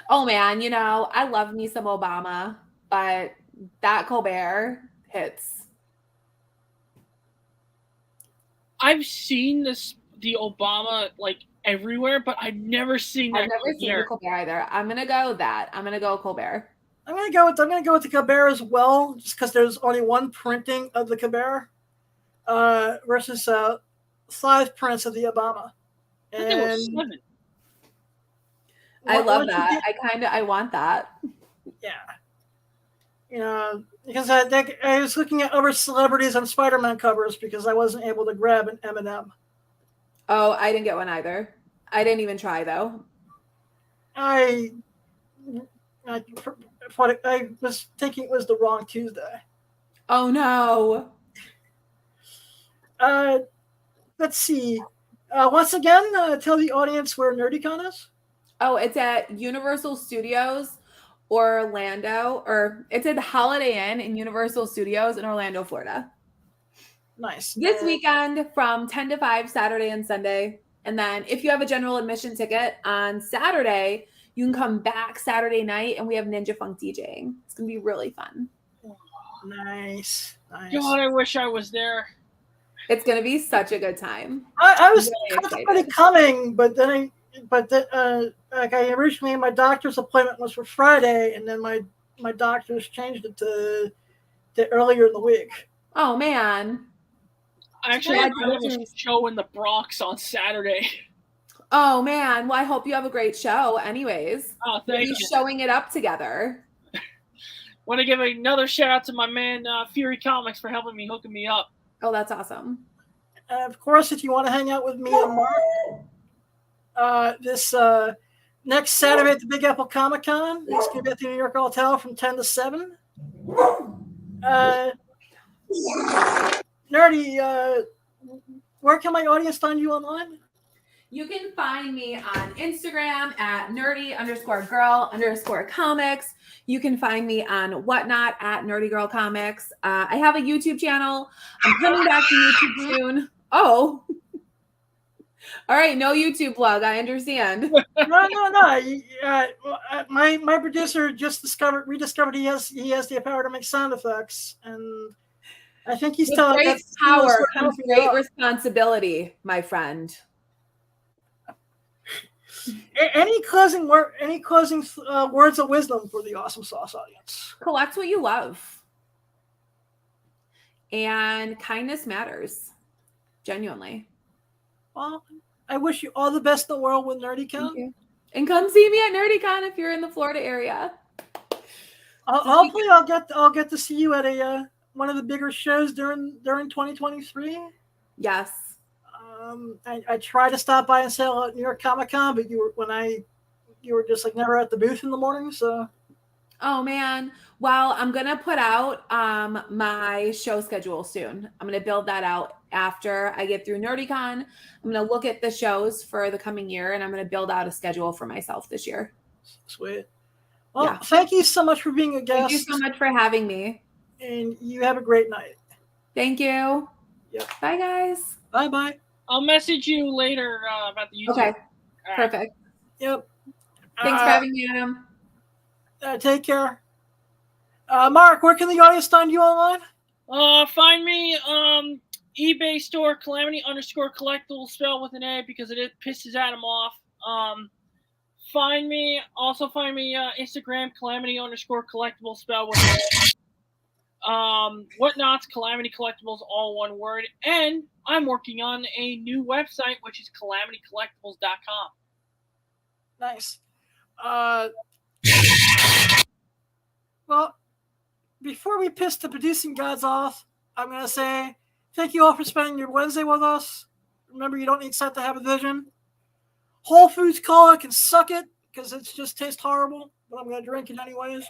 S6: Oh man, I love me some Obama, but that Colbert hits.
S11: I've seen the Obama like everywhere, but I've never seen that.
S6: I've never seen the Colbert either. I'm gonna go that. I'm gonna go Colbert.
S2: I'm gonna go with the Colbert as well, just because there's only one printing of the Colbert versus 5 prints of the Obama. And
S6: I love that. I want that.
S2: Yeah. Because I was looking at other celebrities on Spider-Man covers because I wasn't able to grab an Eminem.
S6: Oh, I didn't get one either. I didn't even try though.
S2: I was thinking it was the wrong Tuesday.
S6: Oh no.
S2: Let's see. Once again, tell the audience where NerdyCon is.
S6: Oh, it's at Universal Studios Orlando, or it's at the Holiday Inn in Universal Studios in Orlando, Florida.
S2: Nice.
S6: This weekend from 10 to 5, Saturday and Sunday. And then if you have a general admission ticket on Saturday, you can come back Saturday night and we have Ninja Funk DJing. It's going to be really fun.
S2: Nice.
S11: God, I wish I was there.
S6: It's going to be such a good time.
S2: I was contemplating coming, but then I originally, my doctor's appointment was for Friday, and then my doctors changed it to earlier in the week.
S6: Oh man!
S11: Actually, I have a show in the Bronx on Saturday.
S6: Oh man! Well, I hope you have a great show. Anyways,
S11: thank you.
S6: Showing it up together.
S11: Want to give another shout out to my man Fury Comics for helping me, hooking me up.
S6: Oh, that's awesome.
S2: Of course, if you want to hang out with me and Mark, this next Saturday at the Big Apple Comic Con, it's going to be at the New York Hotel from 10 to 7. Nerdy, where can my audience find you online?
S6: You can find me on Instagram at nerdy_girl_comics. You can find me on Whatnot at Nerdy Girl Comics. I have a YouTube channel. I'm coming back to YouTube soon. Oh, All right, no YouTube plug. I understand.
S2: No. My producer just rediscovered he has the power to make sound effects, and I think he's
S6: With
S2: telling
S6: great
S2: us
S6: power comes great responsibility, my friend.
S2: Any closing words of wisdom for the Awesome Sauce audience?
S6: Collect what you love, and kindness matters. Genuinely.
S2: Well, I wish you all the best in the world with NerdyCon.
S6: And come see me at NerdyCon if you're in the Florida area.
S2: Hopefully, I'll get to see you at a one of the bigger shows during 2023.
S6: Yes.
S2: I tried to stop by and say hello at New York Comic Con, but you were just like never at the booth in the morning. So.
S6: Oh man. Well, I'm gonna put out my show schedule soon. I'm gonna build that out after I get through NerdyCon. I'm gonna look at the shows for the coming year, and I'm gonna build out a schedule for myself this year.
S2: Sweet. Well, Thank you so much for being a guest.
S6: Thank you so much for having me.
S2: And you have a great night.
S6: Thank you.
S2: Yep.
S6: Bye, guys.
S2: Bye.
S11: I'll message you later about the YouTube.
S6: Okay.
S11: All right.
S6: Perfect.
S2: Yep.
S6: Thanks for having me, Adam.
S2: Take care. Mark, where can the audience find you online?
S11: Find me eBay store Calamity_collectibles spelled with an A because it pisses Adam off. Find me Instagram Calamity_collectibles spelled with an A. Whatnot's Calamity Collectibles, all one word. And I'm working on a new website, which is calamitycollectibles.com.
S2: Nice. Well, before we piss the producing gods off, I'm going to say thank you all for spending your Wednesday with us. Remember, you don't need sight to have a vision. Whole Foods Cola can suck it because it just tastes horrible, but I'm going to drink it anyways.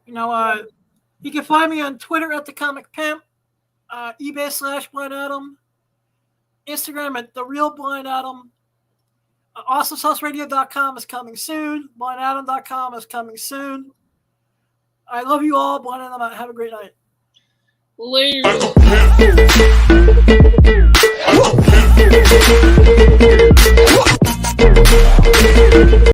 S2: You can find me on Twitter at the Comic Pimp, eBay /Blind Adam, Instagram at The Real Blind Adam. AwesomeSauceRadio.com is coming soon. BlindAdam.com is coming soon. I love you all. Blind Adam out. Have a great night.
S11: Later.